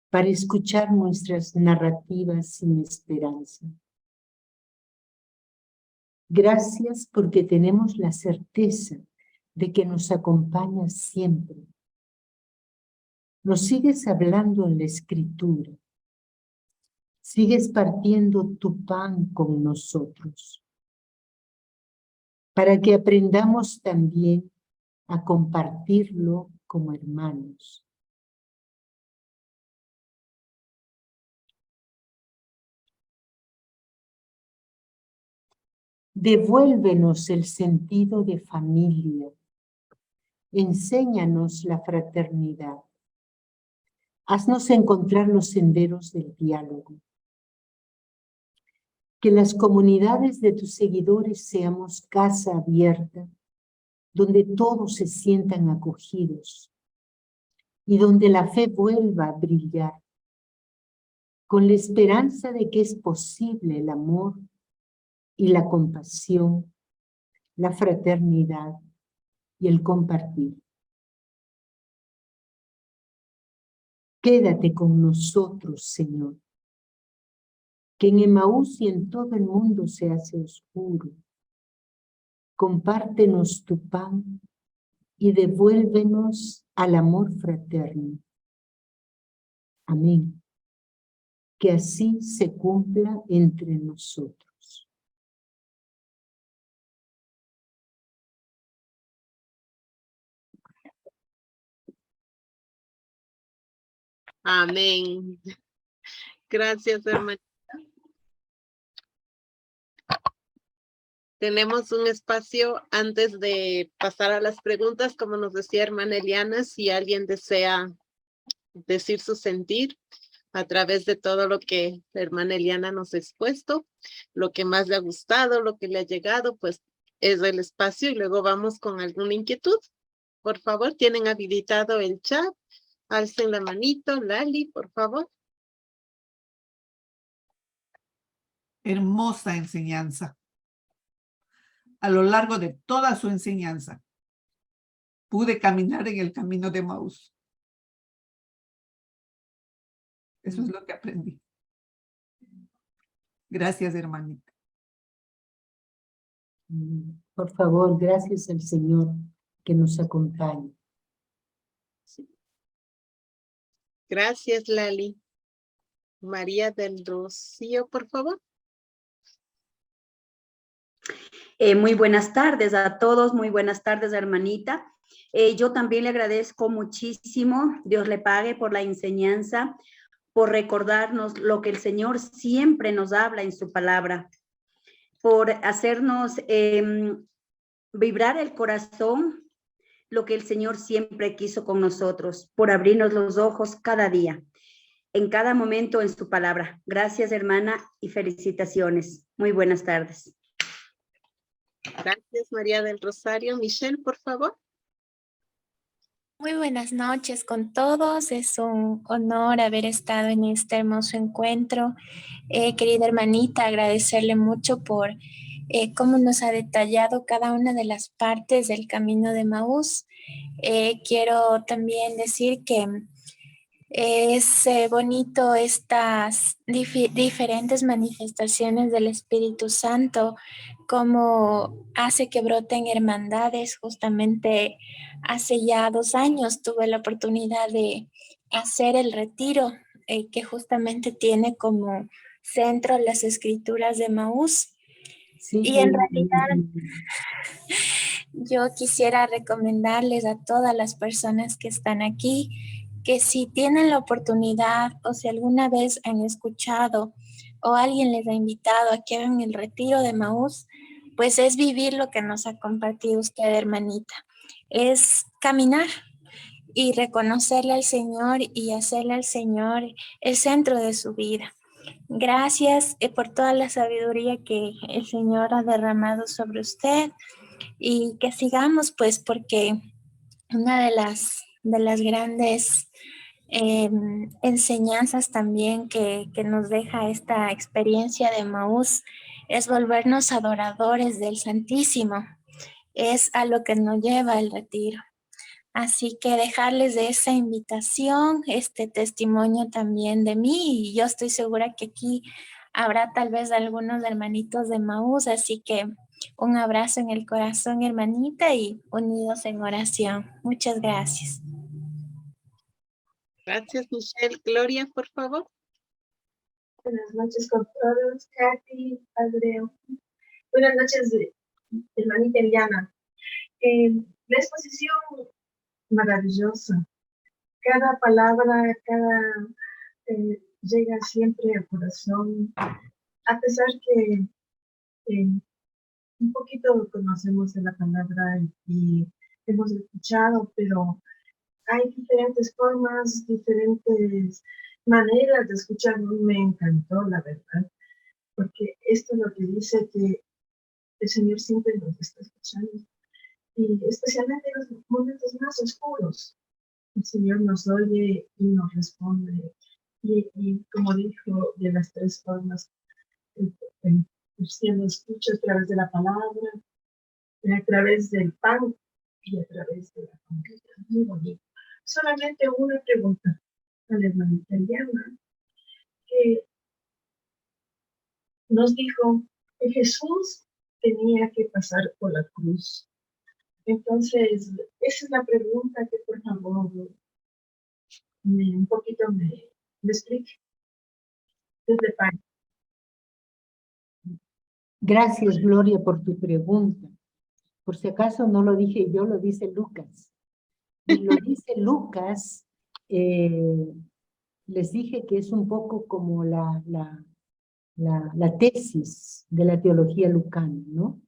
Speaker 1: para escuchar nuestras narrativas sin esperanza. Gracias porque tenemos la certeza de que nos acompañas siempre. Nos sigues hablando en la Escritura. Sigues partiendo tu pan con nosotros, para que aprendamos también a compartirlo como hermanos. Devuélvenos el sentido de familia. Enséñanos la fraternidad. Haznos encontrar los senderos del diálogo. Que las comunidades de tus seguidores seamos casa abierta, donde todos se sientan acogidos y donde la fe vuelva a brillar, con la esperanza de que es posible el amor y la compasión, la fraternidad y el compartir. Quédate con nosotros, Señor, que en Emaús y en todo el mundo se hace oscuro. Compártenos tu pan y devuélvenos al amor fraterno. Amén. Que así se cumpla entre nosotros.
Speaker 2: Amén. Gracias, hermana. Tenemos un espacio antes de pasar a las preguntas, como nos decía hermana Eliana, si alguien desea decir su sentir a través de todo lo que la hermana Eliana nos ha expuesto, lo que más le ha gustado, lo que le ha llegado, pues es el espacio y luego vamos con alguna inquietud. Por favor, tienen habilitado el chat, alcen la manito, Lali, por favor.
Speaker 3: Hermosa enseñanza. A lo largo de toda su enseñanza, pude caminar en el camino de Emaús. Eso es lo que aprendí. Gracias, hermanita.
Speaker 1: Por favor, gracias al Señor que nos acompaña.
Speaker 2: Gracias, Lali. María del Rocío, por favor.
Speaker 4: Muy buenas tardes a todos, muy buenas tardes, hermanita. Yo también le agradezco muchísimo, Dios le pague por la enseñanza, por recordarnos lo que el Señor siempre nos habla en su palabra, por hacernos vibrar el corazón, lo que el Señor siempre quiso con nosotros, por abrirnos los ojos cada día, en cada momento en su palabra. Gracias, hermana, y felicitaciones. Muy buenas tardes.
Speaker 2: Gracias, María del Rosario. Michelle, por favor.
Speaker 5: Muy buenas noches con todos. Es un honor haber estado en este hermoso encuentro. Querida hermanita, agradecerle mucho por cómo nos ha detallado cada una de las partes del camino de Emaús. Quiero también decir que es bonito estas diferentes manifestaciones del Espíritu Santo, cómo hace que broten hermandades. Justamente hace ya 2 años tuve la oportunidad de hacer el retiro que justamente tiene como centro las escrituras de Emaús.
Speaker 1: Sí,
Speaker 5: Y en realidad yo quisiera recomendarles a todas las personas que están aquí que si tienen la oportunidad o si alguna vez han escuchado o alguien les ha invitado a que hagan el retiro de Emaús, pues es vivir lo que nos ha compartido usted, hermanita. Es caminar y reconocerle al Señor y hacerle al Señor el centro de su vida. Gracias por toda la sabiduría que el Señor ha derramado sobre usted y que sigamos, pues, porque una de las grandes enseñanzas también que nos deja esta experiencia de Emaús es volvernos adoradores del Santísimo. Es a lo que nos lleva el retiro. Así que dejarles de esa invitación, este testimonio también de mí, y yo estoy segura que aquí habrá tal vez algunos hermanitos de Maús, así que un abrazo en el corazón, hermanita, y unidos en oración. Muchas gracias.
Speaker 2: Gracias, Michelle. Gloria, por favor.
Speaker 6: Buenas noches con todos, Katy, Padre. Buenas noches, hermanita Eliana. La exposición maravillosa. Cada palabra, llega siempre al corazón, a pesar que un poquito conocemos de la palabra y hemos escuchado, pero hay diferentes formas, diferentes maneras de escuchar. Me encantó, la verdad, porque esto es lo que dice que el Señor siempre nos está escuchando, y especialmente en los momentos más oscuros. El Señor nos oye y nos responde, y como dijo, de las tres formas, el cielo escucha a través de la palabra, a través del pan y a través de la comida. Muy bonito. Solamente una pregunta a la hermanita Eliana, que nos dijo que Jesús tenía que pasar por la cruz. Entonces, esa es la pregunta que por favor un poquito me explique desde pan.
Speaker 1: Gracias, Gloria, por tu pregunta. Por si acaso no lo dije yo, lo dice Lucas. Y lo dice Lucas, les dije que es un poco como la tesis de la teología lucana, ¿no?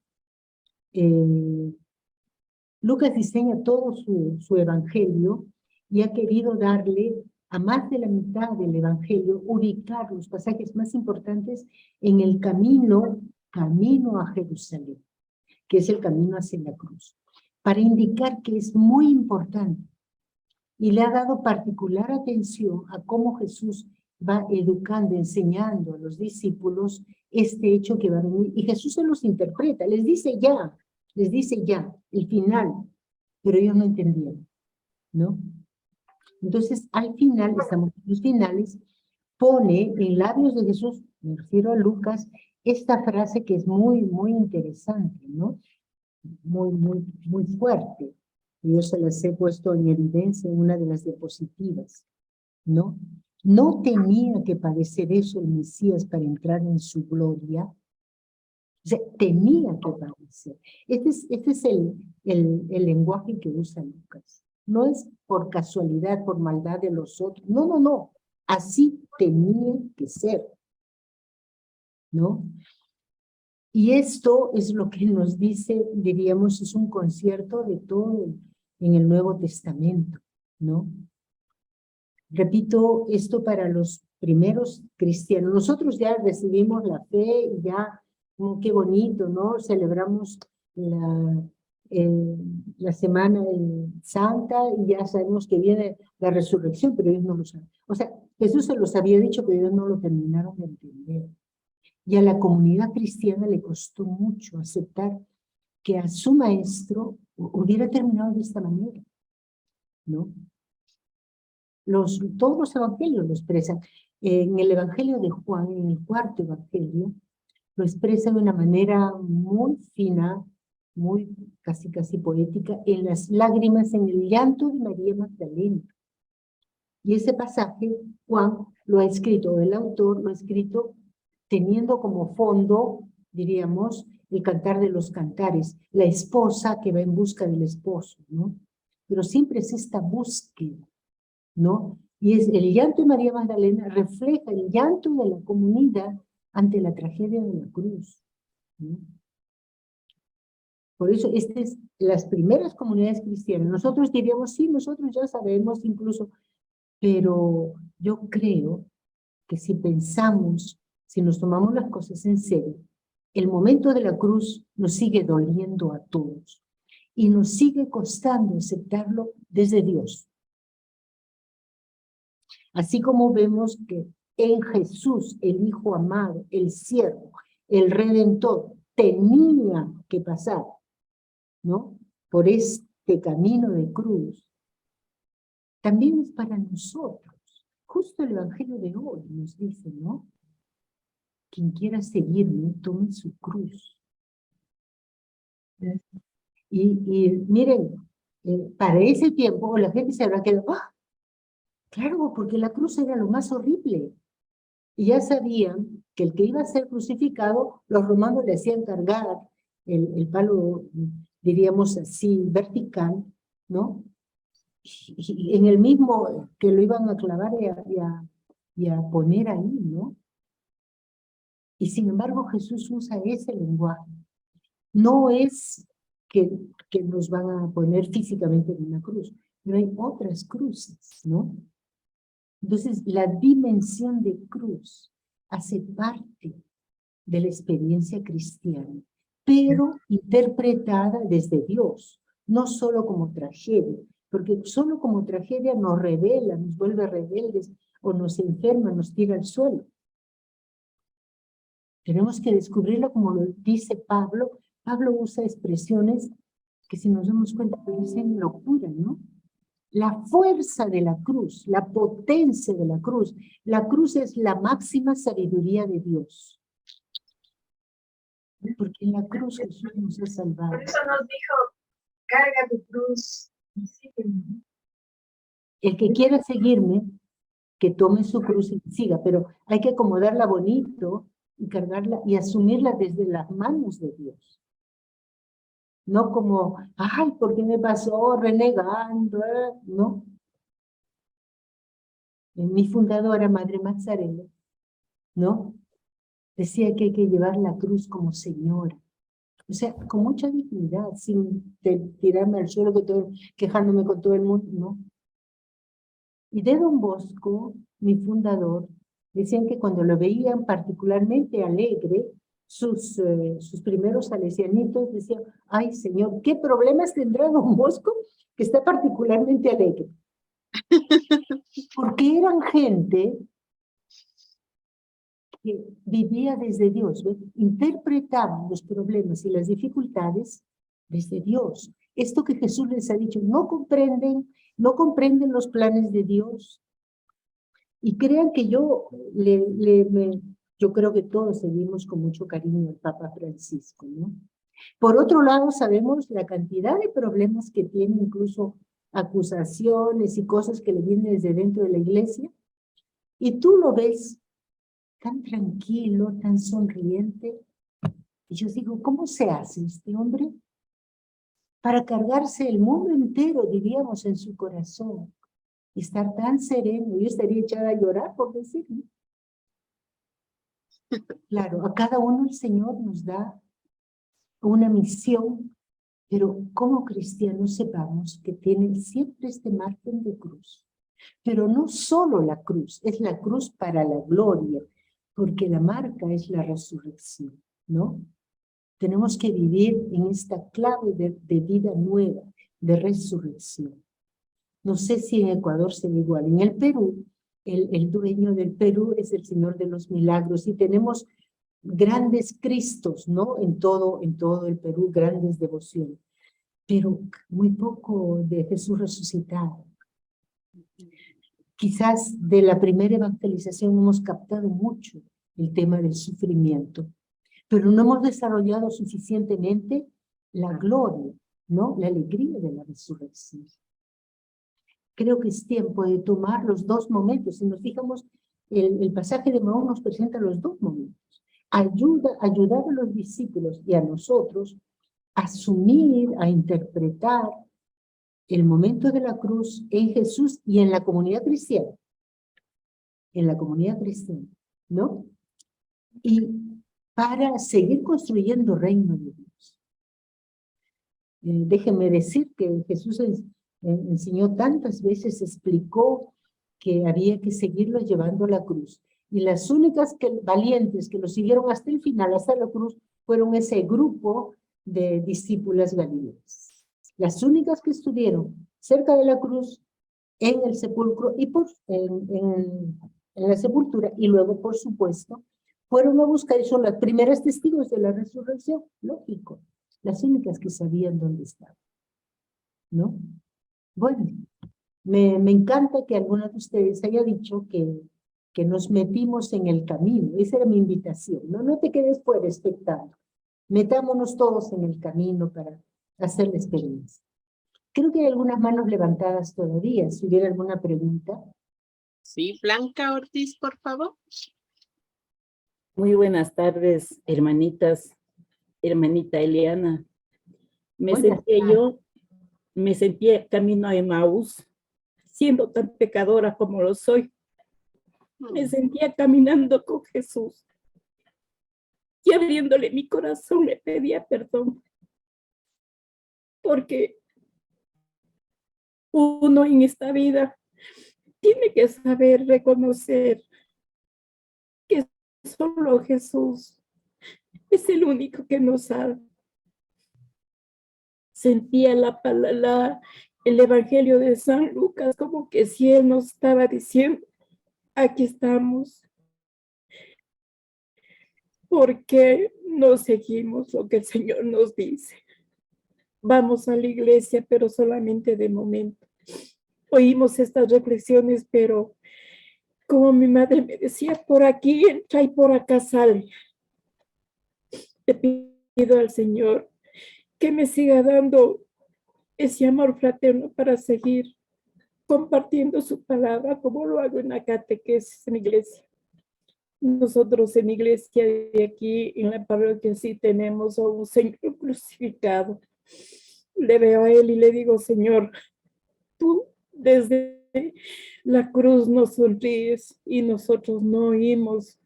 Speaker 1: Lucas diseña todo su evangelio y ha querido darle a más de la mitad del evangelio, ubicar los pasajes más importantes en el camino a Jerusalén, que es el camino hacia la cruz, para indicar que es muy importante. Y le ha dado particular atención a cómo Jesús va educando, enseñando a los discípulos este hecho que va a venir. Y Jesús se los interpreta, les dice ya, el final, pero ellos no entendieron, ¿no? Entonces, al final, estamos en los finales, pone en labios de Jesús, me refiero a Lucas, esta frase que es muy, muy interesante, ¿no? Muy fuerte. Yo se las he puesto en evidencia en una de las diapositivas, ¿no? No tenía que padecer eso el Mesías para entrar en su gloria. O sea, tenía que padecer. Este es el lenguaje que usa Lucas. No es por casualidad, por maldad de los otros. No. Así tenía que ser, ¿no? Y esto es lo que nos dice, diríamos, es un concierto de todo en el Nuevo Testamento, ¿no? Repito, esto para los primeros cristianos. Nosotros ya recibimos la fe y ya, qué bonito, ¿no? Celebramos la Semana Santa y ya sabemos que viene la resurrección, pero ellos no lo saben. O sea, Jesús se los había dicho, pero ellos no lo terminaron de entender. Y a la comunidad cristiana le costó mucho aceptar que a su maestro hubiera terminado de esta manera, ¿no? Todos los evangelios lo expresan. En el evangelio de Juan, en el cuarto evangelio, lo expresa de una manera muy fina, muy casi poética, en las lágrimas, en el llanto de María Magdalena. Y ese pasaje, Juan lo ha escrito, el autor lo ha escrito teniendo como fondo, diríamos, el Cantar de los Cantares, la esposa que va en busca del esposo, ¿no? Pero siempre es esta búsqueda, ¿no? Y es el llanto de María Magdalena refleja el llanto de la comunidad ante la tragedia de la cruz, ¿no? Por eso, las primeras comunidades cristianas, nosotros diríamos, sí, nosotros ya sabemos incluso, pero yo creo que si pensamos, si nos tomamos las cosas en serio, el momento de la cruz nos sigue doliendo a todos y nos sigue costando aceptarlo desde Dios. Así como vemos que en Jesús, el Hijo amado, el siervo, el Redentor, tenía que pasar, ¿no? Por este camino de cruz, también es para nosotros. Justo el Evangelio de hoy nos dice, ¿no? Quien quiera seguirme, tome su cruz. Y miren, para ese tiempo la gente se habrá quedado, ¡ah! Claro, porque la cruz era lo más horrible. Y ya sabían que el que iba a ser crucificado, los romanos le hacían cargar el palo, diríamos así, vertical, ¿no? Y en el mismo que lo iban a clavar y a poner ahí, ¿no? Y sin embargo Jesús usa ese lenguaje. No es que nos van a poner físicamente en una cruz, pero hay otras cruces, ¿no? Entonces, la dimensión de cruz hace parte de la experiencia cristiana, pero interpretada desde Dios, no solo como tragedia, porque solo como tragedia nos revela, nos vuelve rebeldes, o nos enferma, nos tira al suelo. Tenemos que descubrirlo como lo dice Pablo. Pablo usa expresiones que si nos damos cuenta parecen locura, ¿no? La fuerza de la cruz, la potencia de la cruz. La cruz es la máxima sabiduría de Dios. Porque en la cruz Jesús nos ha salvado.
Speaker 6: Por eso nos dijo, carga tu cruz y sígueme.
Speaker 1: El que quiera seguirme, que tome su cruz y siga, pero hay que acomodarla bonito y cargarla y asumirla desde las manos de Dios. No como, ay, ¿por qué me pasó? Renegando, ¿no? Mi fundadora, Madre Mazzarella, ¿no? Decía que hay que llevar la cruz como señora. O sea, con mucha dignidad, sin tirarme al suelo, quejándome con todo el mundo, ¿no? Y de Don Bosco, mi fundador, decían que cuando lo veían particularmente alegre, sus primeros salesianitos decían, ay Señor, ¿qué problemas tendrá Don Bosco que está particularmente alegre? Porque eran gente que vivía desde Dios, ¿ves? Interpretaban los problemas y las dificultades desde Dios. Esto que Jesús les ha dicho, no comprenden los planes de Dios. Y crean que yo creo que todos seguimos con mucho cariño al Papa Francisco, ¿no? Por otro lado, sabemos la cantidad de problemas que tiene, incluso acusaciones y cosas que le vienen desde dentro de la iglesia, y tú lo ves tan tranquilo, tan sonriente, y yo digo, ¿cómo se hace este hombre para cargarse el mundo entero, diríamos, en su corazón? Y estar tan sereno, yo estaría echada a llorar por decirlo. Claro, a cada uno el Señor nos da una misión, pero como cristianos sepamos que tiene siempre este margen de cruz. Pero no solo la cruz, es la cruz para la gloria, porque la marca es la resurrección, ¿no? Tenemos que vivir en esta clave de vida nueva, de resurrección. No sé si en Ecuador se ve igual. En el Perú, el dueño del Perú es el Señor de los Milagros y tenemos grandes Cristos, ¿no? En todo el Perú, grandes devociones, pero muy poco de Jesús resucitado. Quizás de la primera evangelización hemos captado mucho el tema del sufrimiento, pero no hemos desarrollado suficientemente la gloria, ¿no? La alegría de la resurrección. Creo que es tiempo de tomar los dos momentos. Si nos fijamos, el pasaje de Maús nos presenta los dos momentos. Ayudar a los discípulos y a nosotros a asumir, a interpretar el momento de la cruz en Jesús y en la comunidad cristiana. En la comunidad cristiana, ¿no? Y para seguir construyendo reino de Dios. Déjenme decir que Jesús enseñó tantas veces, explicó que había que seguirlo llevando a la cruz. Y las únicas valientes que lo siguieron hasta el final, hasta la cruz, fueron ese grupo de discípulas galileas. Las únicas que estuvieron cerca de la cruz, en el sepulcro y en la sepultura, y luego, por supuesto, fueron a buscar y son las primeras testigos de la resurrección, lógico, las únicas que sabían dónde estaba, ¿no? Bueno, Me encanta que alguno de ustedes haya dicho que nos metimos en el camino. Esa era mi invitación. No te quedes fuera expectando. Metámonos todos en el camino para hacer la experiencia. Creo que hay algunas manos levantadas todavía. Si hubiera alguna pregunta.
Speaker 2: Sí, Blanca Ortiz, por favor.
Speaker 7: Muy buenas tardes, hermanitas, hermanita Eliana. Me sentía camino a Emaús, siendo tan pecadora como lo soy. Me sentía caminando con Jesús y abriéndole mi corazón le pedía perdón. Porque uno en esta vida tiene que saber reconocer que solo Jesús es el único que nos salva. Sentía el Evangelio de San Lucas como que si Él nos estaba diciendo, aquí estamos. Porque no seguimos lo que el Señor nos dice. Vamos a la iglesia, pero solamente de momento. Oímos estas reflexiones, pero como mi madre me decía, por aquí entra y por acá sale. Te pido al Señor que me siga dando ese amor fraterno para seguir compartiendo su palabra como lo hago en la catequesis en la iglesia. Nosotros en la iglesia de aquí, en la parroquia, sí tenemos a un Señor crucificado. Le veo a Él y le digo, Señor, tú desde la cruz nos sonríes y nosotros no oímos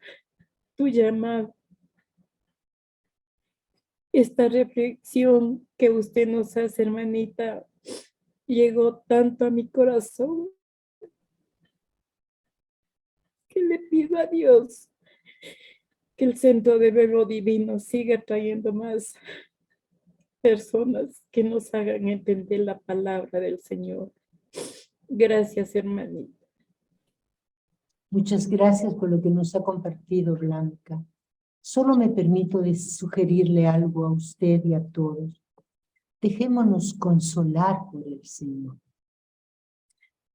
Speaker 7: tu llamado. Esta reflexión que usted nos hace, hermanita, llegó tanto a mi corazón que le pido a Dios que el Centro de Verbo Divino siga trayendo más personas que nos hagan entender la palabra del Señor. Gracias, hermanita.
Speaker 1: Muchas gracias por lo que nos ha compartido, Blanca. Solo me permito sugerirle algo a usted y a todos. Dejémonos consolar por el Señor.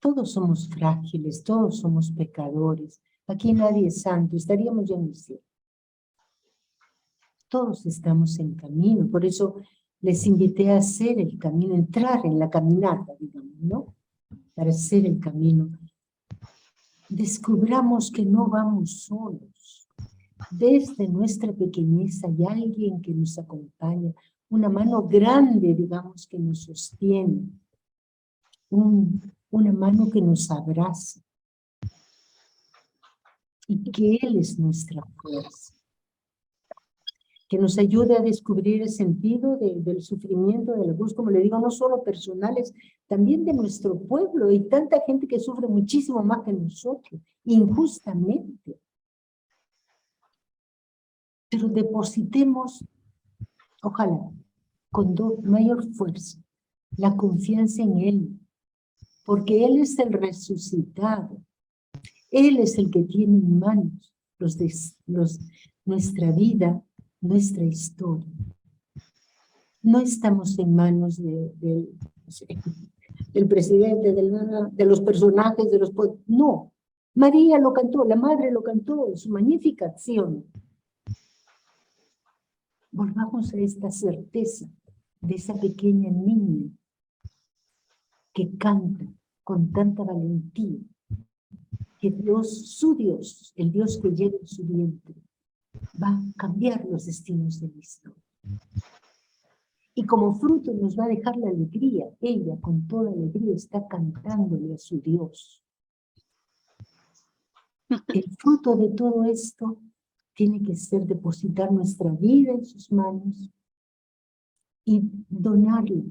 Speaker 1: Todos somos frágiles, todos somos pecadores. Aquí nadie es santo, estaríamos ya en el cielo. Todos estamos en camino, por eso les invité a hacer el camino, entrar en la caminata, digamos, ¿no? Para hacer el camino. Descubramos que no vamos solos. Desde nuestra pequeñez hay alguien que nos acompaña, una mano grande, digamos, que nos sostiene, una mano que nos abraza y que Él es nuestra fuerza, que nos ayude a descubrir el sentido del sufrimiento, de la cruz, como le digo, no solo personales, también de nuestro pueblo. Hay tanta gente que sufre muchísimo más que nosotros, injustamente. Pero depositemos, ojalá, con mayor fuerza, la confianza en Él, porque Él es el resucitado. Él es el que tiene en manos nuestra vida, nuestra historia. No estamos en manos del presidente, de los personajes, no. María lo cantó, la madre lo cantó, su magnífica acción. Volvamos a esta certeza de esa pequeña niña que canta con tanta valentía, que Dios, su Dios, el Dios que lleva en su vientre, va a cambiar los destinos de la historia. Y como fruto nos va a dejar la alegría. Ella con toda alegría está cantándole a su Dios. El fruto de todo esto tiene que ser depositar nuestra vida en sus manos y donarla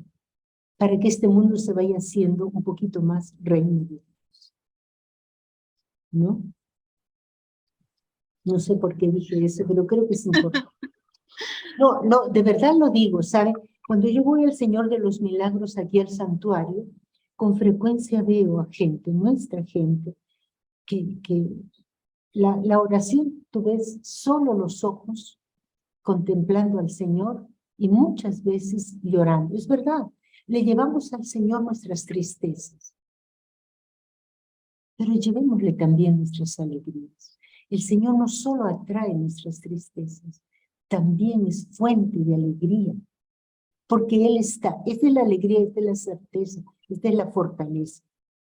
Speaker 1: para que este mundo se vaya haciendo un poquito más reino de Dios. ¿No? No sé por qué dije eso, pero creo que es importante. No, de verdad lo digo, ¿sabe? Cuando yo voy al Señor de los Milagros aquí al santuario, con frecuencia veo a gente, nuestra gente, que la oración, tú ves solo los ojos contemplando al Señor y muchas veces llorando. Es verdad, le llevamos al Señor nuestras tristezas. pero llevémosle también nuestras alegrías. El Señor no solo atrae nuestras tristezas, también es fuente de alegría, porque Él está, es de la alegría, es de la certeza, es de la fortaleza.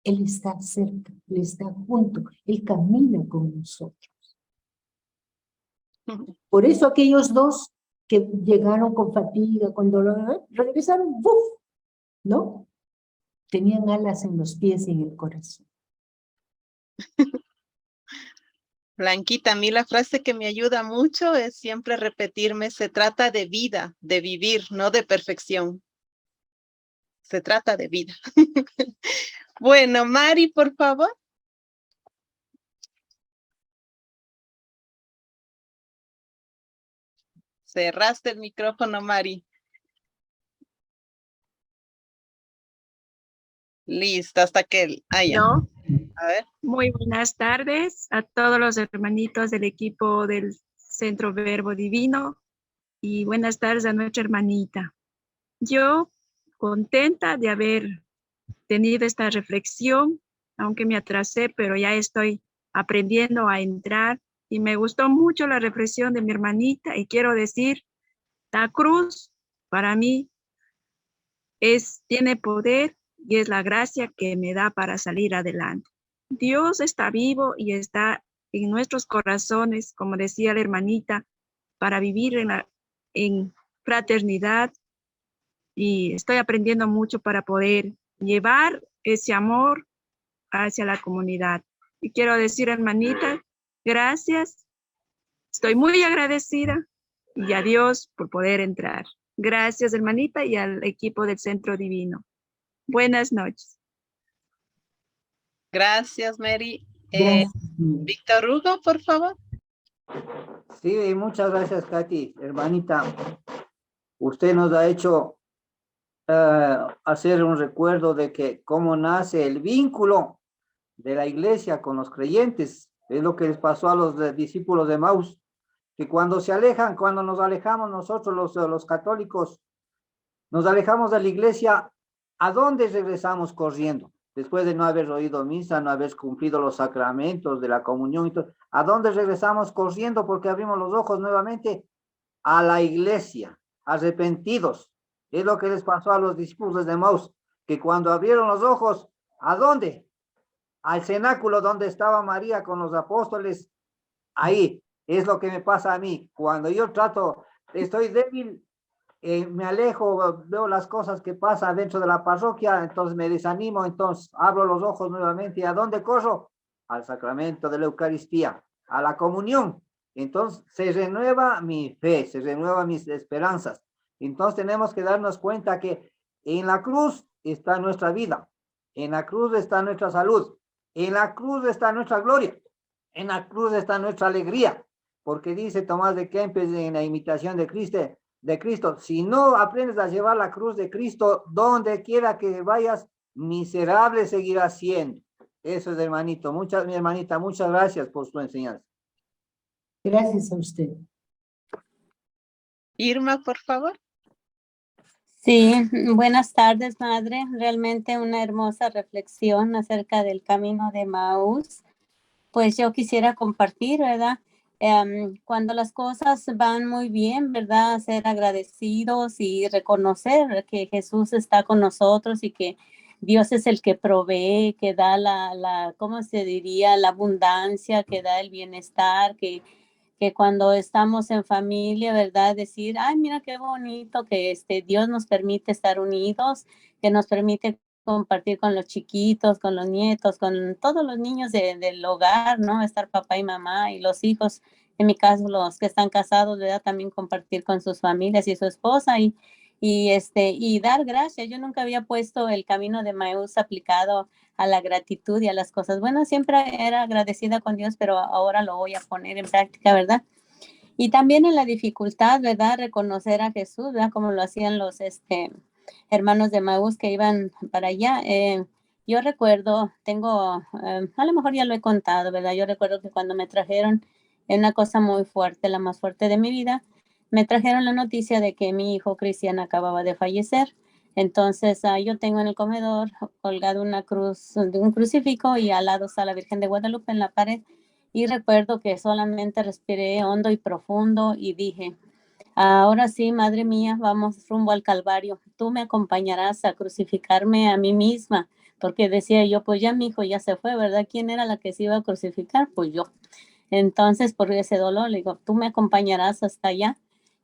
Speaker 1: Él está cerca, Él está junto, Él camina con nosotros. Por eso aquellos dos que llegaron con fatiga, con dolor, regresaron, ¡buf! ¿No? Tenían alas en los pies y en el corazón.
Speaker 2: Blanquita, a mí la frase que me ayuda mucho es siempre repetirme, se trata de vida, de vivir, no de perfección. Se trata de vida. Bueno, Mari, por favor. Cerraste el micrófono, Mari. Listo, hasta que... Ah, ya.
Speaker 8: ¿No?
Speaker 2: A ver.
Speaker 8: Muy buenas tardes a todos los hermanitos del equipo del Centro Verbo Divino y buenas tardes a nuestra hermanita. Yo contenta de haber tenido esta reflexión, aunque me atrasé, pero ya estoy aprendiendo a entrar y me gustó mucho la reflexión de mi hermanita y quiero decir, la cruz para mí tiene poder y es la gracia que me da para salir adelante. Dios está vivo y está en nuestros corazones, como decía la hermanita, para vivir en fraternidad y estoy aprendiendo mucho para poder llevar ese amor hacia la comunidad. Y quiero decir, hermanita, gracias, estoy muy agradecida y a Dios por poder entrar. Gracias, hermanita, y al equipo del Centro Divino. Buenas noches.
Speaker 2: Gracias, Mary.
Speaker 1: Gracias.
Speaker 2: Víctor Hugo, por favor.
Speaker 9: Sí, muchas gracias, Katy, hermanita. Usted nos ha hecho hacer un recuerdo de que cómo nace el vínculo de la iglesia con los creyentes. Es lo que les pasó a los discípulos de Maús, que cuando se alejan, cuando nos alejamos nosotros los católicos, nos alejamos de la iglesia, ¿a dónde regresamos corriendo? Después de no haber oído misa, no haber cumplido los sacramentos de la comunión y todo, ¿a dónde regresamos corriendo? Porque abrimos los ojos nuevamente a la iglesia, arrepentidos. Es lo que les pasó a los discípulos de Maús, que cuando abrieron los ojos, ¿a dónde? Al cenáculo donde estaba María con los apóstoles. Ahí es lo que me pasa a mí. Cuando yo estoy débil, me alejo, veo las cosas que pasan dentro de la parroquia, entonces me desanimo, entonces abro los ojos nuevamente. ¿Y a dónde corro? Al sacramento de la Eucaristía, a la comunión. Entonces se renueva mi fe, se renuevan mis esperanzas. Entonces tenemos que darnos cuenta que en la cruz está nuestra vida, en la cruz está nuestra salud, en la cruz está nuestra gloria, en la cruz está nuestra alegría, porque dice Tomás de Kempis en la imitación de Cristo, si no aprendes a llevar la cruz de Cristo, donde quiera que vayas, miserable seguirás siendo. Eso es, hermanito. Mi hermanita, muchas gracias por su enseñanza.
Speaker 1: Gracias a usted.
Speaker 2: Irma, por favor.
Speaker 10: Sí, buenas tardes, madre. Realmente una hermosa reflexión acerca del camino de Maús. Pues yo quisiera compartir, ¿verdad? Cuando las cosas van muy bien, ¿verdad? Ser agradecidos y reconocer que Jesús está con nosotros y que Dios es el que provee, que da ¿cómo se diría? La abundancia, que da el bienestar, que cuando estamos en familia, ¿verdad? Decir, ay, mira qué bonito que Dios nos permite estar unidos, que nos permite compartir con los chiquitos, con los nietos, con todos los niños del hogar, ¿no? Estar papá y mamá y los hijos, en mi caso los que están casados, ¿verdad? También compartir con sus familias y su esposa y dar gracias. Yo nunca había puesto el camino de Maús aplicado a la gratitud y a las cosas buenas. Siempre era agradecida con Dios, pero ahora lo voy a poner en práctica, ¿verdad? Y también en la dificultad, ¿verdad? Reconocer a Jesús, ¿verdad? Como lo hacían los hermanos de Maús que iban para allá. Yo recuerdo, a lo mejor ya lo he contado, ¿verdad? Yo recuerdo que cuando me trajeron una cosa muy fuerte, la más fuerte de mi vida, me trajeron la noticia de que mi hijo Cristian acababa de fallecer. Entonces, yo tengo en el comedor colgado una cruz de un crucifijo y al lado está la Virgen de Guadalupe en la pared. Y recuerdo que solamente respiré hondo y profundo y dije, ahora sí, Madre mía, vamos rumbo al Calvario. Tú me acompañarás a crucificarme a mí misma, porque decía yo, pues ya mi hijo ya se fue, ¿verdad? ¿Quién era la que se iba a crucificar? Pues yo. Entonces, por ese dolor, le digo, tú me acompañarás hasta allá.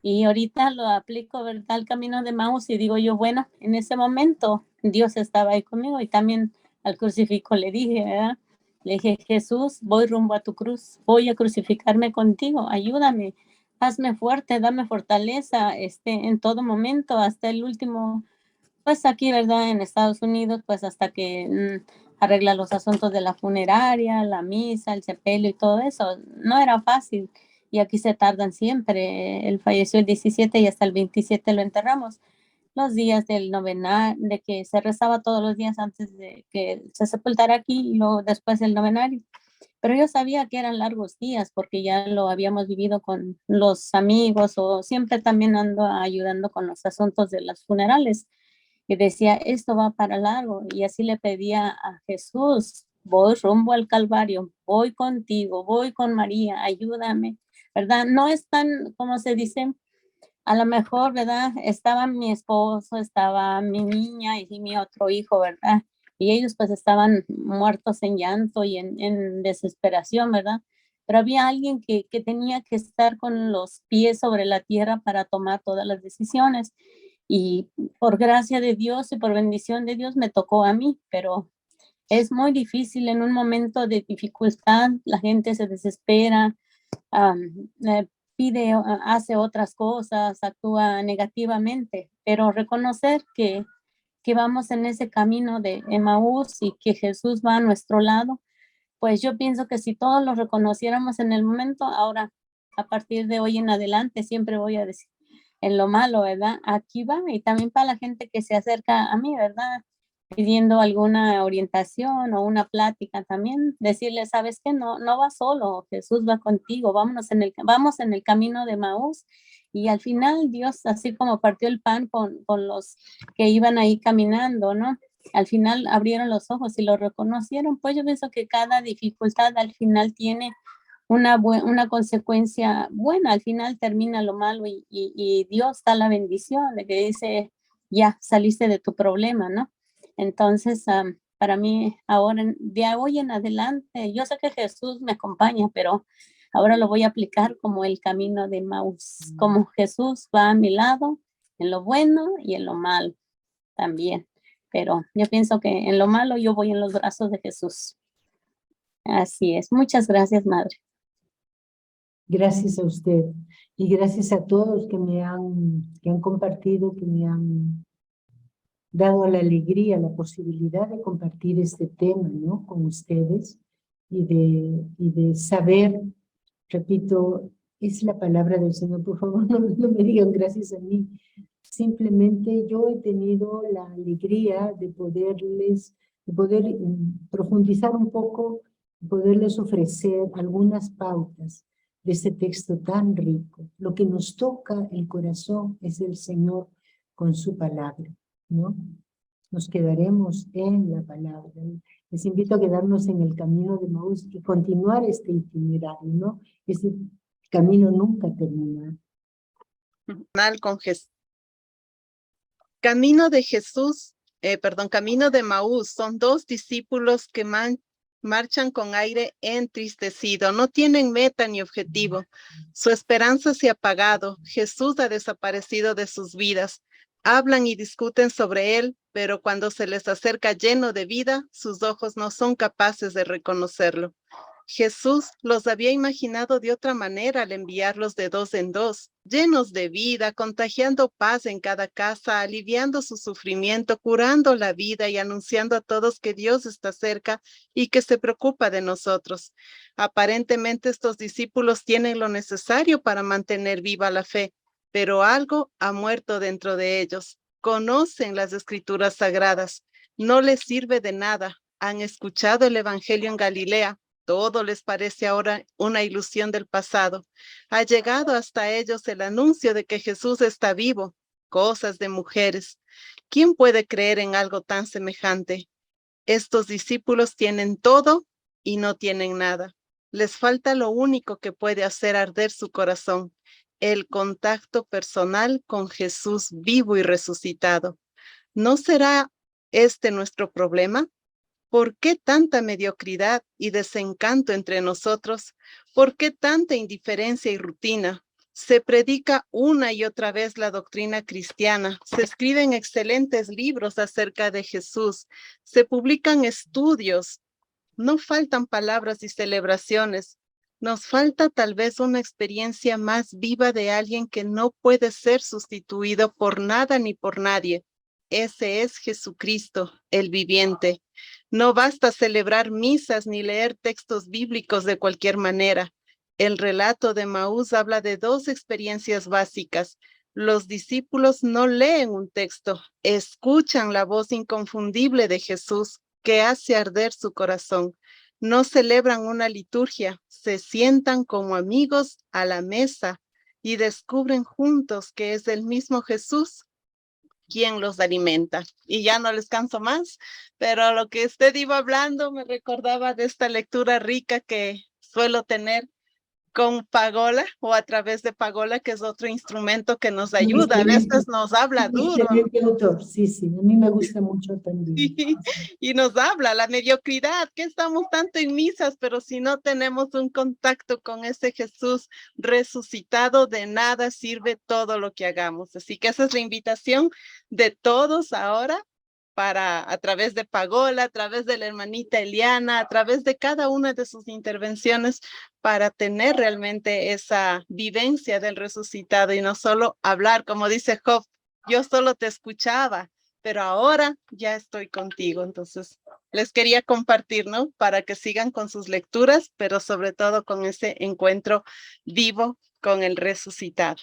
Speaker 10: Y ahorita lo aplico, ¿verdad? Al camino de Maús y digo yo, bueno, en ese momento Dios estaba ahí conmigo y también al crucifijo le dije, ¿verdad? Le dije, Jesús, voy rumbo a tu cruz, voy a crucificarme contigo, ayúdame, hazme fuerte, dame fortaleza, en todo momento, hasta el último, pues aquí, ¿verdad? En Estados Unidos, pues hasta que arregla los asuntos de la funeraria, la misa, el sepelio y todo eso. No era fácil y aquí se tardan siempre. Él falleció el 17 y hasta el 27 lo enterramos. Los días del novenario, de que se rezaba todos los días antes de que se sepultara aquí y luego después el novenario. Pero yo sabía que eran largos días porque ya lo habíamos vivido con los amigos o siempre también ando ayudando con los asuntos de los funerales. Y decía, esto va para largo. Y así le pedía a Jesús, voy rumbo al Calvario, voy contigo, voy con María, ayúdame, ¿verdad? No es tan, como se dice, a lo mejor, ¿verdad? Estaba mi esposo, estaba mi niña y mi otro hijo, ¿verdad? Y ellos pues estaban muertos en llanto y en desesperación, ¿verdad? Pero había alguien que tenía que estar con los pies sobre la tierra para tomar todas las decisiones. Y por gracia de Dios y por bendición de Dios me tocó a mí, pero es muy difícil en un momento de dificultad, la gente se desespera, pide, hace otras cosas, actúa negativamente, pero reconocer que vamos en ese camino de Emaús y que Jesús va a nuestro lado, pues yo pienso que si todos lo reconociéramos en el momento, ahora, a partir de hoy en adelante, siempre voy a decir, en lo malo, ¿verdad? Aquí va, y también para la gente que se acerca a mí, ¿verdad? Pidiendo alguna orientación o una plática también, decirle, ¿sabes qué? No, no vas solo, Jesús va contigo, vamos en el camino de Maús. Y al final Dios, así como partió el pan con los que iban ahí caminando, ¿no? Al final abrieron los ojos y lo reconocieron. Pues yo pienso que cada dificultad al final tiene una consecuencia buena, al final termina lo malo y Dios da la bendición de que dice, ya saliste de tu problema, ¿no? Entonces, para mí, ahora, de hoy en adelante, yo sé que Jesús me acompaña, pero ahora lo voy a aplicar como el camino de Maús, como Jesús va a mi lado, en lo bueno y en lo malo también. Pero yo pienso que en lo malo yo voy en los brazos de Jesús. Así es. Muchas gracias, Madre.
Speaker 1: Gracias a usted y gracias a todos que han compartido, que me han dado la alegría, la posibilidad de compartir este tema, ¿no? Con ustedes y de saber, repito, es la palabra del Señor. Por favor, no me digan gracias a mí. Simplemente yo he tenido la alegría de poder profundizar un poco, poderles ofrecer algunas pautas de este texto tan rico. Lo que nos toca el corazón es el Señor con su palabra, ¿no? Nos quedaremos en la palabra. Les invito a quedarnos en el camino de Maús y continuar este itinerario, ¿no? Ese camino nunca termina.
Speaker 2: Con Jesús. Camino de Jesús, camino de Maús, son dos discípulos que marchan con aire entristecido, no tienen meta ni objetivo. Su esperanza se ha apagado, Jesús ha desaparecido de sus vidas. Hablan y discuten sobre él, pero cuando se les acerca lleno de vida, sus ojos no son capaces de reconocerlo. Jesús los había imaginado de otra manera al enviarlos de dos en dos, llenos de vida, contagiando paz en cada casa, aliviando su sufrimiento, curando la vida y anunciando a todos que Dios está cerca y que se preocupa de nosotros. Aparentemente estos discípulos tienen lo necesario para mantener viva la fe, pero algo ha muerto dentro de ellos. Conocen las escrituras sagradas, no les sirve de nada. Han escuchado el evangelio en Galilea. Todo les parece ahora una ilusión del pasado. Ha llegado hasta ellos el anuncio de que Jesús está vivo. cosas, de mujeres. ¿Quién puede creer en algo tan semejante? Estos discípulos tienen todo y no tienen nada. Les falta lo único que puede hacer arder su corazón, el contacto personal con Jesús vivo y resucitado. ¿No será este nuestro problema? ¿Por qué tanta mediocridad y desencanto entre nosotros? ¿Por qué tanta indiferencia y rutina? Se predica una y otra vez la doctrina cristiana, se escriben excelentes libros acerca de Jesús, se publican estudios, no faltan palabras y celebraciones. Nos falta tal vez una experiencia más viva de alguien que no puede ser sustituido por nada ni por nadie. Ese es Jesucristo, el viviente. No basta celebrar misas ni leer textos bíblicos de cualquier manera. El relato de Maús habla de dos experiencias básicas. Los discípulos no leen un texto, escuchan la voz inconfundible de Jesús que hace arder su corazón. No celebran una liturgia, se sientan como amigos a la mesa y descubren juntos que es el mismo Jesús quien los alimenta. Y ya no les canso más, pero lo que usted iba hablando me recordaba de esta lectura rica que suelo tener con Pagola o a través de Pagola, que es otro instrumento que nos ayuda. A veces nos habla duro.
Speaker 1: Excelente autor, sí, sí, a mí me gusta mucho también.
Speaker 2: Y nos habla la mediocridad, que estamos tanto en misas, pero si no tenemos un contacto con ese Jesús resucitado, de nada sirve todo lo que hagamos. Así que esa es la invitación de todos ahora, para a través de Pagola, a través de la hermanita Eliana, a través de cada una de sus intervenciones, para tener realmente esa vivencia del resucitado y no solo hablar, como dice Job, yo solo te escuchaba, pero ahora ya estoy contigo. Entonces, les quería compartir, ¿no? Para que sigan con sus lecturas, pero sobre todo con ese encuentro vivo con el resucitado.